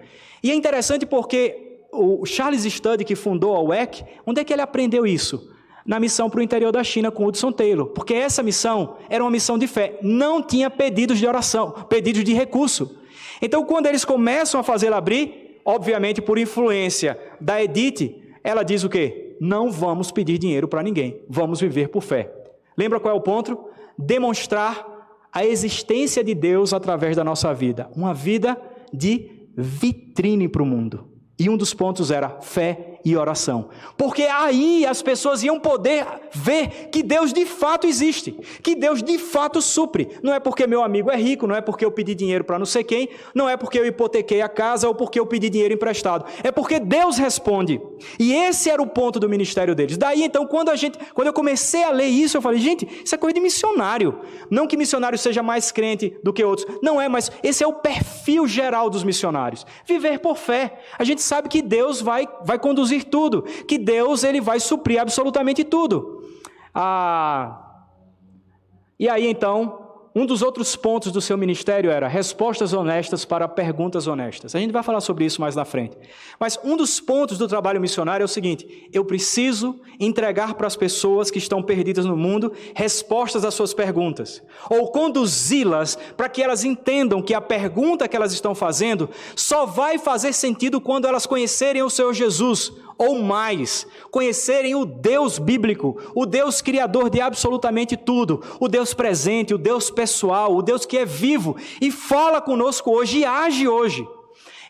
E é interessante porque o Charles Studd, que fundou a UEC, onde é que ele aprendeu isso? Na missão para o interior da China com Hudson Taylor, porque essa missão era uma missão de fé, não tinha pedidos de oração, pedidos de recurso. Então, quando eles começam a fazê-la abrir, obviamente por influência da Edith, ela diz o quê? Não vamos pedir dinheiro para ninguém, vamos viver por fé. Lembra qual é o ponto? Demonstrar a existência de Deus através da nossa vida, uma vida de vitrine para o mundo. E um dos pontos era fé e oração. Porque aí as pessoas iam poder ver que Deus de fato existe, que Deus de fato supre. Não é porque meu amigo é rico, não é porque eu pedi dinheiro para não sei quem, não é porque eu hipotequei a casa ou porque eu pedi dinheiro emprestado. É porque Deus responde. E esse era o ponto do ministério deles. Daí então, quando eu comecei a ler isso, eu falei, gente, isso é coisa de missionário. Não que missionário seja mais crente do que outros. Não é, mas esse é o perfil geral dos missionários. Viver por fé. A gente sabe que Deus vai conduzir tudo, que Deus ele vai suprir absolutamente tudo. E aí então, um dos outros pontos do seu ministério era respostas honestas para perguntas honestas. A gente vai falar sobre isso mais na frente. Mas um dos pontos do trabalho missionário é o seguinte: eu preciso entregar para as pessoas que estão perdidas no mundo respostas às suas perguntas, ou conduzi-las para que elas entendam que a pergunta que elas estão fazendo só vai fazer sentido quando elas conhecerem o Senhor Jesus, ou mais, conhecerem o Deus bíblico, o Deus criador de absolutamente tudo, o Deus presente, o Deus pessoal, o Deus que é vivo e fala conosco hoje e age hoje.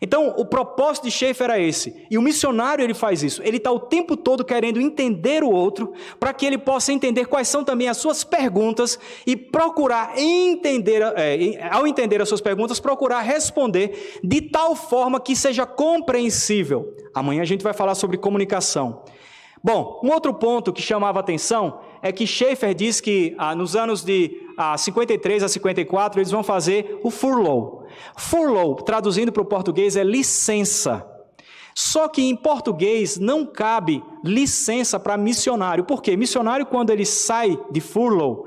Então, o propósito de Schaeffer era esse, e o missionário ele faz isso, ele está o tempo todo querendo entender o outro, para que ele possa entender quais são também as suas perguntas e procurar entender, ao entender as suas perguntas, procurar responder de tal forma que seja compreensível. Amanhã a gente vai falar sobre comunicação. Bom, um outro ponto que chamava a atenção é que Schaeffer diz que nos anos de 53 a 54 eles vão fazer o furlough. Furlough, traduzindo para o português, é licença. Só que em português não cabe licença para missionário. Por quê? Missionário, quando ele sai de furlough,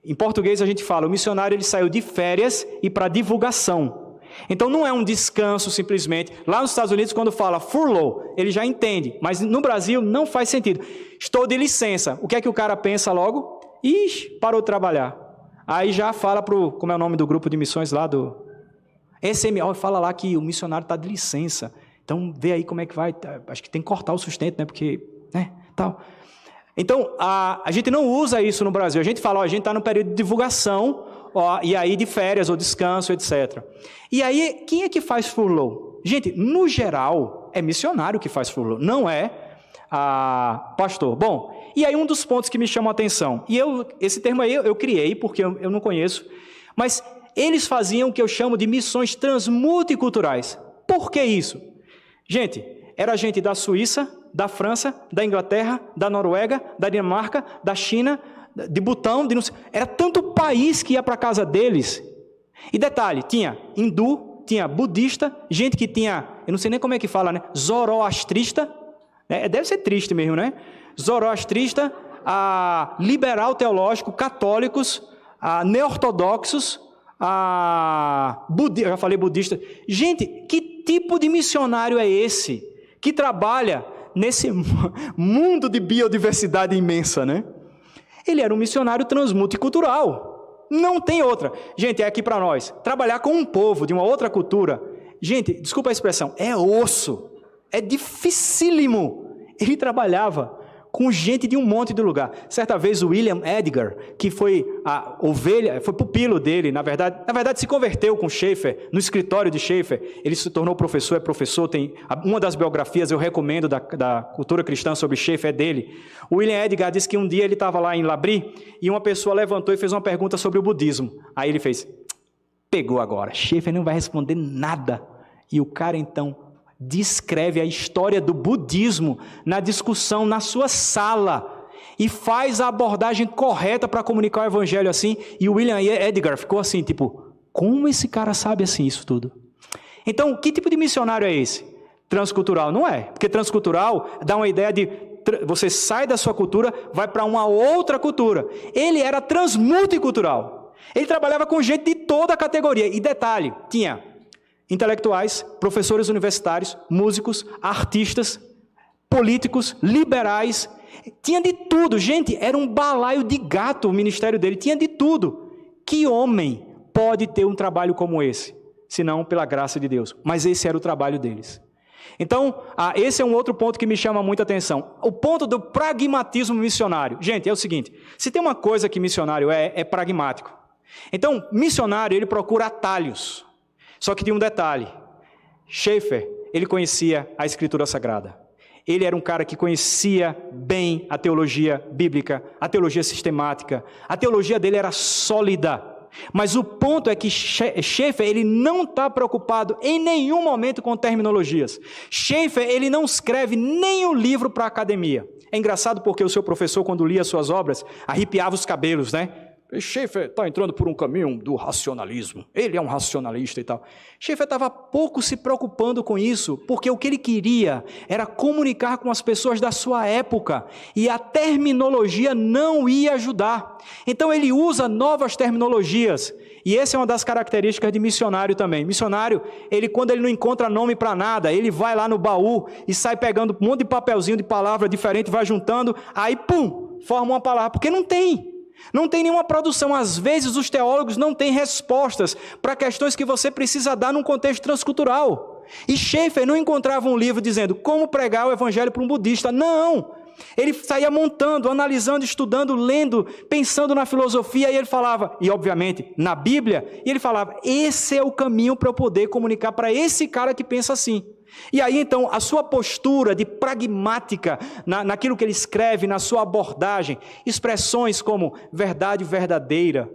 em português a gente fala, o missionário ele saiu de férias e para divulgação. Então não é um descanso simplesmente. Lá nos Estados Unidos, quando fala furlough, ele já entende, mas no Brasil não faz sentido. Estou de licença. O que é que o cara pensa logo? Ixi, parou de trabalhar. Aí já fala como é o nome do grupo de missões lá do SMO, fala lá que o missionário está de licença. Então vê aí como é que vai. Acho que tem que cortar o sustento, né? Porque, tal. Então a gente não usa isso no Brasil. A gente fala, a gente está no período de divulgação, e aí de férias ou descanso, etc. E aí, quem é que faz furlough? Gente, no geral, é missionário que faz furlough, não é pastor. Bom, e aí um dos pontos que me chama a atenção, e esse termo aí eu criei, porque eu não conheço, mas eles faziam o que eu chamo de missões transmulticulturais. Por que isso? Gente, era gente da Suíça, da França, da Inglaterra, da Noruega, da Dinamarca, da China, de Butão, era tanto país que ia para a casa deles. E detalhe, tinha hindu, tinha budista, gente que tinha, eu não sei nem como é que fala, né? Zoroastrista, deve ser triste mesmo, né? Zoroastrista, liberal teológico, católicos, neortodoxos, eu já falei budista. Gente, que tipo de missionário é esse que trabalha nesse mundo de biodiversidade imensa, né? Ele era um missionário transmulticultural. Não tem outra. Gente, é aqui para nós. Trabalhar com um povo de uma outra cultura, gente, desculpa a expressão, é osso. É dificílimo. Ele trabalhava com gente de um monte de lugar. Certa vez o William Edgar, que foi a ovelha, foi pupilo dele, na verdade se converteu com Schaeffer, no escritório de Schaeffer, ele se tornou professor, é professor, tem uma das biografias eu recomendo da cultura cristã sobre Schaeffer é dele. O William Edgar disse que um dia ele estava lá em Labri e uma pessoa levantou e fez uma pergunta sobre o budismo. Aí ele fez, pegou agora, Schaeffer não vai responder nada. E o cara então descreve a história do budismo na discussão na sua sala e faz a abordagem correta para comunicar o evangelho assim, e o William Edgar ficou assim, tipo, como esse cara sabe assim isso tudo? Então, que tipo de missionário é esse? Transcultural? Não é, porque transcultural dá uma ideia de você sai da sua cultura, vai para uma outra cultura. Ele era transmulticultural, ele trabalhava com gente de toda a categoria, e detalhe, tinha intelectuais, professores universitários, músicos, artistas, políticos, liberais, tinha de tudo. Gente, era um balaio de gato o ministério dele, tinha de tudo. Que homem pode ter um trabalho como esse, se não pela graça de Deus? Mas esse era o trabalho deles. Então, esse é um outro ponto que me chama muita atenção. O ponto do pragmatismo missionário. Gente, é o seguinte, se tem uma coisa que missionário é pragmático. Então, missionário, ele procura atalhos. Só que tem um detalhe. Schaeffer, ele conhecia a Escritura Sagrada. Ele era um cara que conhecia bem a teologia bíblica, a teologia sistemática. A teologia dele era sólida. Mas o ponto é que Schaeffer, ele não está preocupado em nenhum momento com terminologias. Schaeffer, ele não escreve nenhum livro para a academia. É engraçado porque o seu professor, quando lia suas obras, arrepiava os cabelos, né? Schaeffer está entrando por um caminho do racionalismo. Ele é um racionalista e tal. Schaeffer estava pouco se preocupando com isso, porque o que ele queria era comunicar com as pessoas da sua época, e a terminologia não ia ajudar. Então ele usa novas terminologias, e essa é uma das características de missionário também. Missionário, quando ele não encontra nome para nada, ele vai lá no baú e sai pegando um monte de papelzinho de palavra diferente, vai juntando, aí pum, forma uma palavra, porque não tem nenhuma produção. Às vezes os teólogos não têm respostas para questões que você precisa dar num contexto transcultural. E Schaeffer não encontrava um livro dizendo como pregar o evangelho para um budista. Não! Ele saía montando, analisando, estudando, lendo, pensando na filosofia, e ele falava, e obviamente na Bíblia, e ele falava, esse é o caminho para eu poder comunicar para esse cara que pensa assim. E aí então a sua postura de pragmática naquilo que ele escreve, na sua abordagem, expressões como verdade verdadeira,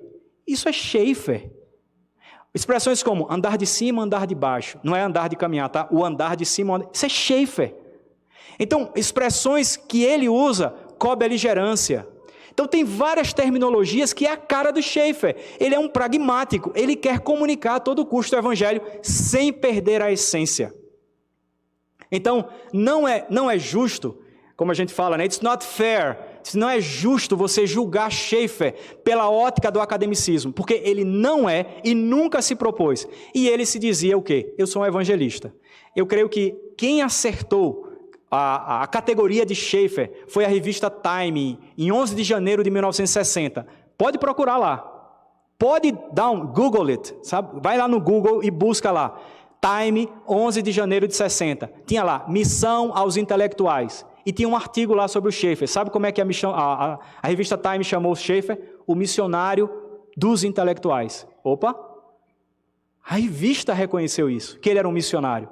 isso é Schaeffer. Expressões como andar de cima, andar de baixo, não é andar de caminhar, tá? O andar de cima, isso é Schaeffer. Então, expressões que ele usa, co-beligerância. Então tem várias terminologias que é a cara do Schaeffer. Ele é um pragmático, ele quer comunicar a todo custo o evangelho sem perder a essência. Então, não é justo, como a gente fala, né? It's not fair. Não é justo você julgar Schaeffer pela ótica do academicismo, porque ele não é e nunca se propôs. E ele se dizia o quê? Eu sou um evangelista. Eu creio que quem acertou a categoria de Schaeffer foi a revista Time, em 11 de janeiro de 1960. Pode procurar lá. Pode Google it, sabe? Vai lá no Google e busca lá. Time, 11 de janeiro de 60. Tinha lá, missão aos intelectuais. E tinha um artigo lá sobre o Schaeffer. Sabe como é que a revista Time chamou o Schaeffer? O missionário dos intelectuais. Opa! A revista reconheceu isso, que ele era um missionário.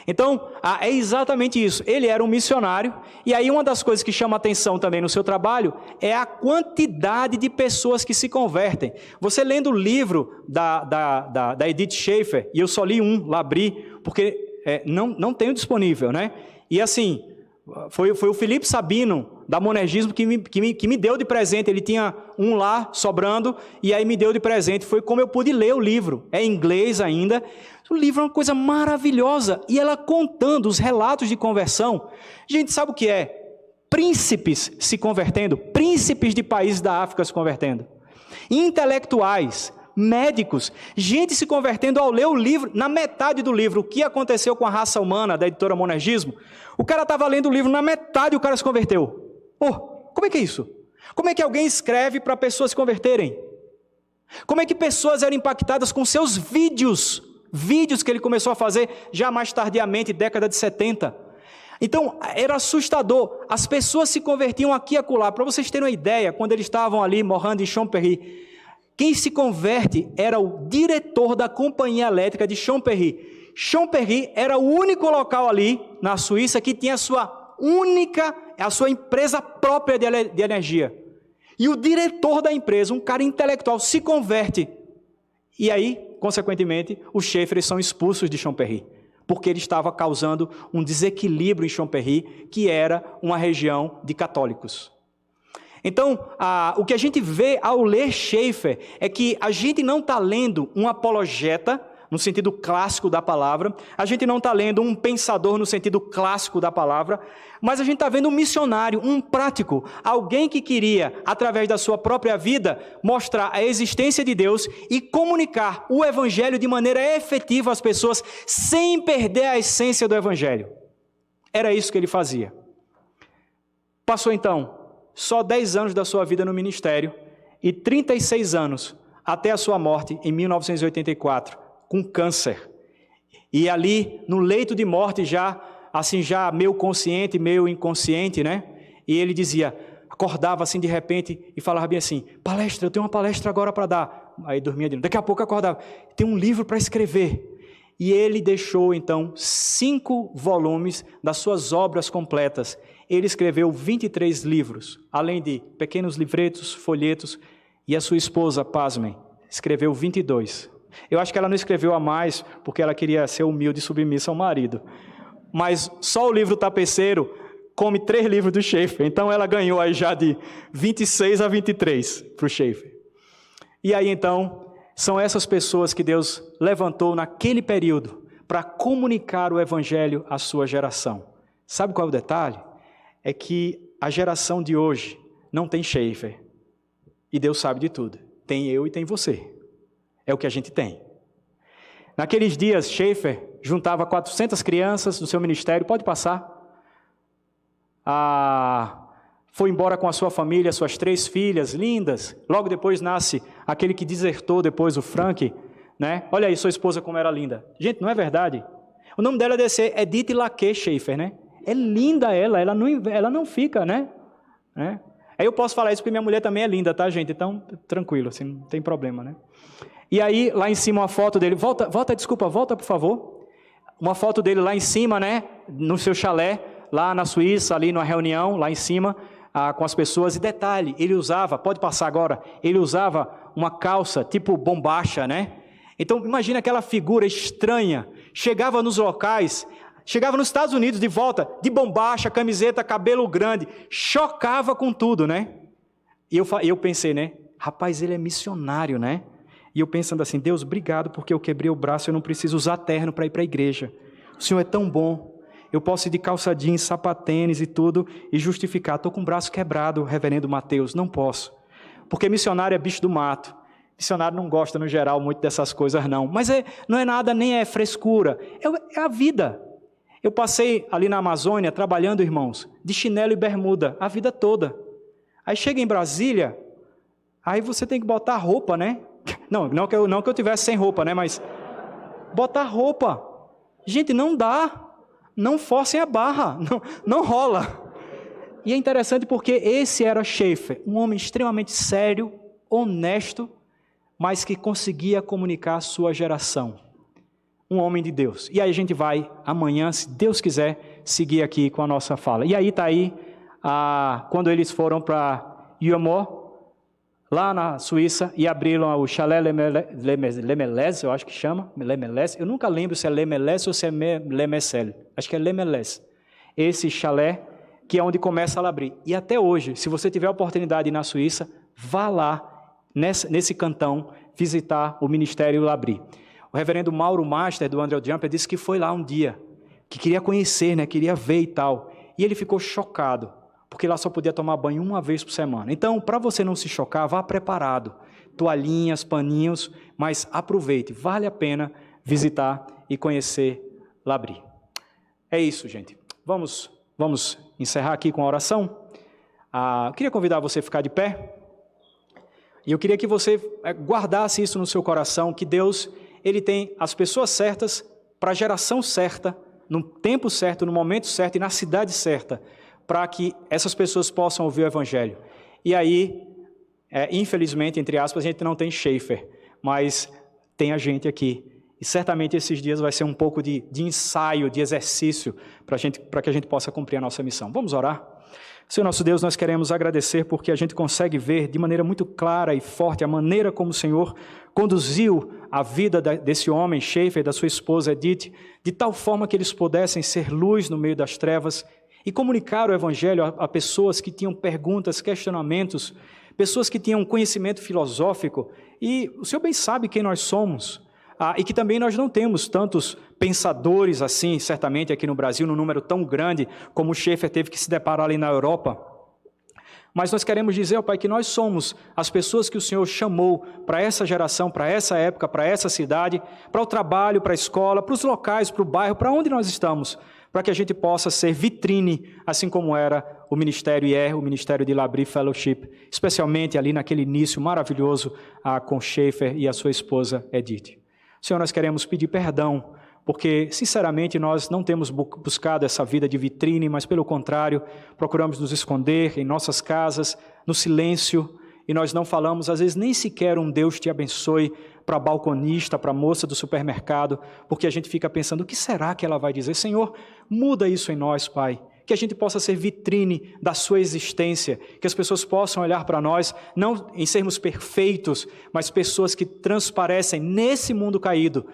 Então, é exatamente isso. Ele era um missionário. E aí uma das coisas que chama atenção também no seu trabalho é a quantidade de pessoas que se convertem. Você lendo o livro da Edith Schaeffer, e eu só li um, lá abri, porque não tenho disponível, né? E assim, foi o Felipe Sabino, da Monergismo, que me deu de presente. Ele tinha um lá sobrando, e aí me deu de presente. Foi como eu pude ler o livro. É em inglês ainda. O livro é uma coisa maravilhosa, e ela contando os relatos de conversão. Gente, sabe o que é? Príncipes se convertendo, príncipes de países da África se convertendo, intelectuais, médicos, gente se convertendo ao ler o livro. Na metade do livro, o que aconteceu com a raça humana, da editora Monergismo, o cara estava lendo o livro, na metade o cara se converteu. Como é que é isso? Como é que alguém escreve para pessoas se converterem? Como é que pessoas eram impactadas com seus vídeos que ele começou a fazer já mais tardiamente, década de 70. Então, era assustador. As pessoas se convertiam aqui e acolá. Para vocês terem uma ideia, quando eles estavam ali morando em Chambéry, quem se converte era o diretor da companhia elétrica de Chambéry. Chambéry era o único local ali na Suíça que tinha a sua empresa própria de energia. E o diretor da empresa, um cara intelectual, se converte. E aí, consequentemente, os Schaeffer são expulsos de Chambéry, porque ele estava causando um desequilíbrio em Chambéry, que era uma região de católicos. Então, o que a gente vê ao ler Schaeffer é que a gente não está lendo um apologeta no sentido clássico da palavra, a gente não está lendo um pensador no sentido clássico da palavra, mas a gente está vendo um missionário, um prático, alguém que queria, através da sua própria vida, mostrar a existência de Deus e comunicar o Evangelho de maneira efetiva às pessoas, sem perder a essência do Evangelho. Era isso que ele fazia. Passou então só 10 anos da sua vida no ministério e 36 anos até a sua morte em 1984, com câncer. E ali, no leito de morte, já meio consciente, meio inconsciente, né? E ele dizia, acordava assim de repente e falava bem assim, palestra, eu tenho uma palestra agora para dar. Aí dormia de novo. Daqui a pouco acordava, tem um livro para escrever. E ele deixou então 5 volumes das suas obras completas. Ele escreveu 23 livros, além de pequenos livretos, folhetos, e a sua esposa, pasmem, escreveu 22. Eu acho que ela não escreveu a mais, porque ela queria ser humilde e submissa ao marido. Mas só o livro Tapeceiro come 3 livros do Schaeffer. Então ela ganhou aí já de 26 a 23 para o Schaeffer. E aí então, são essas pessoas que Deus levantou naquele período para comunicar o Evangelho à sua geração. Sabe qual é o detalhe? É que a geração de hoje não tem Schaeffer. E Deus sabe de tudo. Tem eu e tem você. É o que a gente tem. Naqueles dias, Schaeffer juntava 400 crianças do seu ministério. Pode passar. Foi embora com a sua família, suas 3 filhas lindas. Logo depois nasce aquele que desertou depois, o Frank. Né? Olha aí, sua esposa como era linda. Gente, não é verdade? O nome dela deve ser Edith Laquet Schaeffer, né? É linda ela não fica, né? Aí eu posso falar isso porque minha mulher também é linda, tá, gente? Então, tranquilo, assim, não tem problema, né? E aí, lá em cima, uma foto dele, volta, por favor. Uma foto dele lá em cima, né? No seu chalé, lá na Suíça, ali numa reunião, lá em cima, com as pessoas. E detalhe, ele usava, pode passar agora, ele usava uma calça tipo bombacha, né? Então, imagina aquela figura estranha, chegava nos locais, chegava nos Estados Unidos de volta, de bombacha, camiseta, cabelo grande, chocava com tudo, né? E eu pensei, né? Rapaz, ele é missionário, né? E eu pensando assim, Deus, obrigado porque eu quebrei o braço, eu não preciso usar terno para ir para a igreja. O Senhor é tão bom. Eu posso ir de calça jeans, sapatênis e tudo e justificar. Estou com o braço quebrado, reverendo Mateus. Não posso. Porque missionário é bicho do mato. Missionário não gosta, no geral, muito dessas coisas, não. Mas não é nada, nem é frescura. É a vida. Eu passei ali na Amazônia, trabalhando, irmãos, de chinelo e bermuda, a vida toda. Aí chega em Brasília, aí você tem que botar roupa, né? Não que eu tivesse sem roupa, né? Mas botar roupa. Gente, não dá. Não forcem a barra. Não rola. E é interessante porque esse era Schaeffer, um homem extremamente sério, honesto, mas que conseguia comunicar a sua geração. Um homem de Deus. E aí a gente vai, amanhã, se Deus quiser, seguir aqui com a nossa fala. E aí está aí, quando eles foram para Yamor, lá na Suíça, e abriram o Chalé Lemelez, eu acho que chama, Lemelez. Eu nunca lembro se é Lemelez ou se é Lemecel. Acho que é Lemelez. Esse chalé, que é onde começa a abrir. E até hoje, se você tiver a oportunidade de ir na Suíça, vá lá, nesse cantão, visitar o Ministério Labri. O reverendo Mauro Master, do André Jumper, disse que foi lá um dia, que queria conhecer, né, queria ver e tal. E ele ficou chocado, porque lá só podia tomar banho uma vez por semana. Então, para você não se chocar, vá preparado. Toalhinhas, paninhos, mas aproveite, vale a pena visitar e conhecer Labri. É isso, gente. Vamos encerrar aqui com a oração. Eu queria convidar você a ficar de pé. E eu queria que você guardasse isso no seu coração, que Deus, Ele tem as pessoas certas para a geração certa, no tempo certo, no momento certo e na cidade certa, para que essas pessoas possam ouvir o Evangelho. E aí, infelizmente, entre aspas, a gente não tem Schaeffer, mas tem a gente aqui. E certamente esses dias vai ser um pouco de ensaio, de exercício, para que a gente possa cumprir a nossa missão. Vamos orar? Senhor nosso Deus, nós queremos agradecer porque a gente consegue ver de maneira muito clara e forte a maneira como o Senhor conduziu a vida desse homem, Schaeffer, da sua esposa Edith, de tal forma que eles pudessem ser luz no meio das trevas e comunicar o Evangelho a pessoas que tinham perguntas, questionamentos, pessoas que tinham conhecimento filosófico. E o Senhor bem sabe quem nós somos. e que também nós não temos tantos pensadores assim, certamente aqui no Brasil, num número tão grande como o Schaeffer teve que se deparar ali na Europa. Mas nós queremos dizer, ó Pai, que nós somos as pessoas que o Senhor chamou para essa geração, para essa época, para essa cidade, para o trabalho, para a escola, para os locais, para o bairro, para onde nós estamos, para que a gente possa ser vitrine, assim como era o ministério e é o ministério de Labrie Fellowship, especialmente ali naquele início maravilhoso com Schaeffer e a sua esposa Edith. Senhor, nós queremos pedir perdão, porque, sinceramente, nós não temos buscado essa vida de vitrine, mas, pelo contrário, procuramos nos esconder em nossas casas, no silêncio, e nós não falamos, às vezes, nem sequer um Deus te abençoe para a balconista, para a moça do supermercado, porque a gente fica pensando, o que será que ela vai dizer? Senhor, muda isso em nós, Pai, que a gente possa ser vitrine da sua existência, que as pessoas possam olhar para nós, não em sermos perfeitos, mas pessoas que transparecem nesse mundo caído,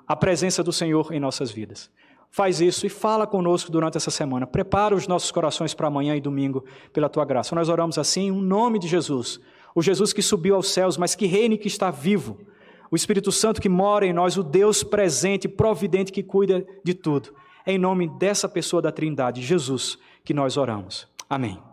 a presença do Senhor em nossas vidas. Faz isso e fala conosco durante essa semana. Prepara os nossos corações para amanhã e domingo pela Tua graça. Nós oramos assim em nome de Jesus. O Jesus que subiu aos céus, mas que reina e que está vivo. O Espírito Santo que mora em nós, o Deus presente, providente, que cuida de tudo. É em nome dessa pessoa da Trindade, Jesus, que nós oramos. Amém.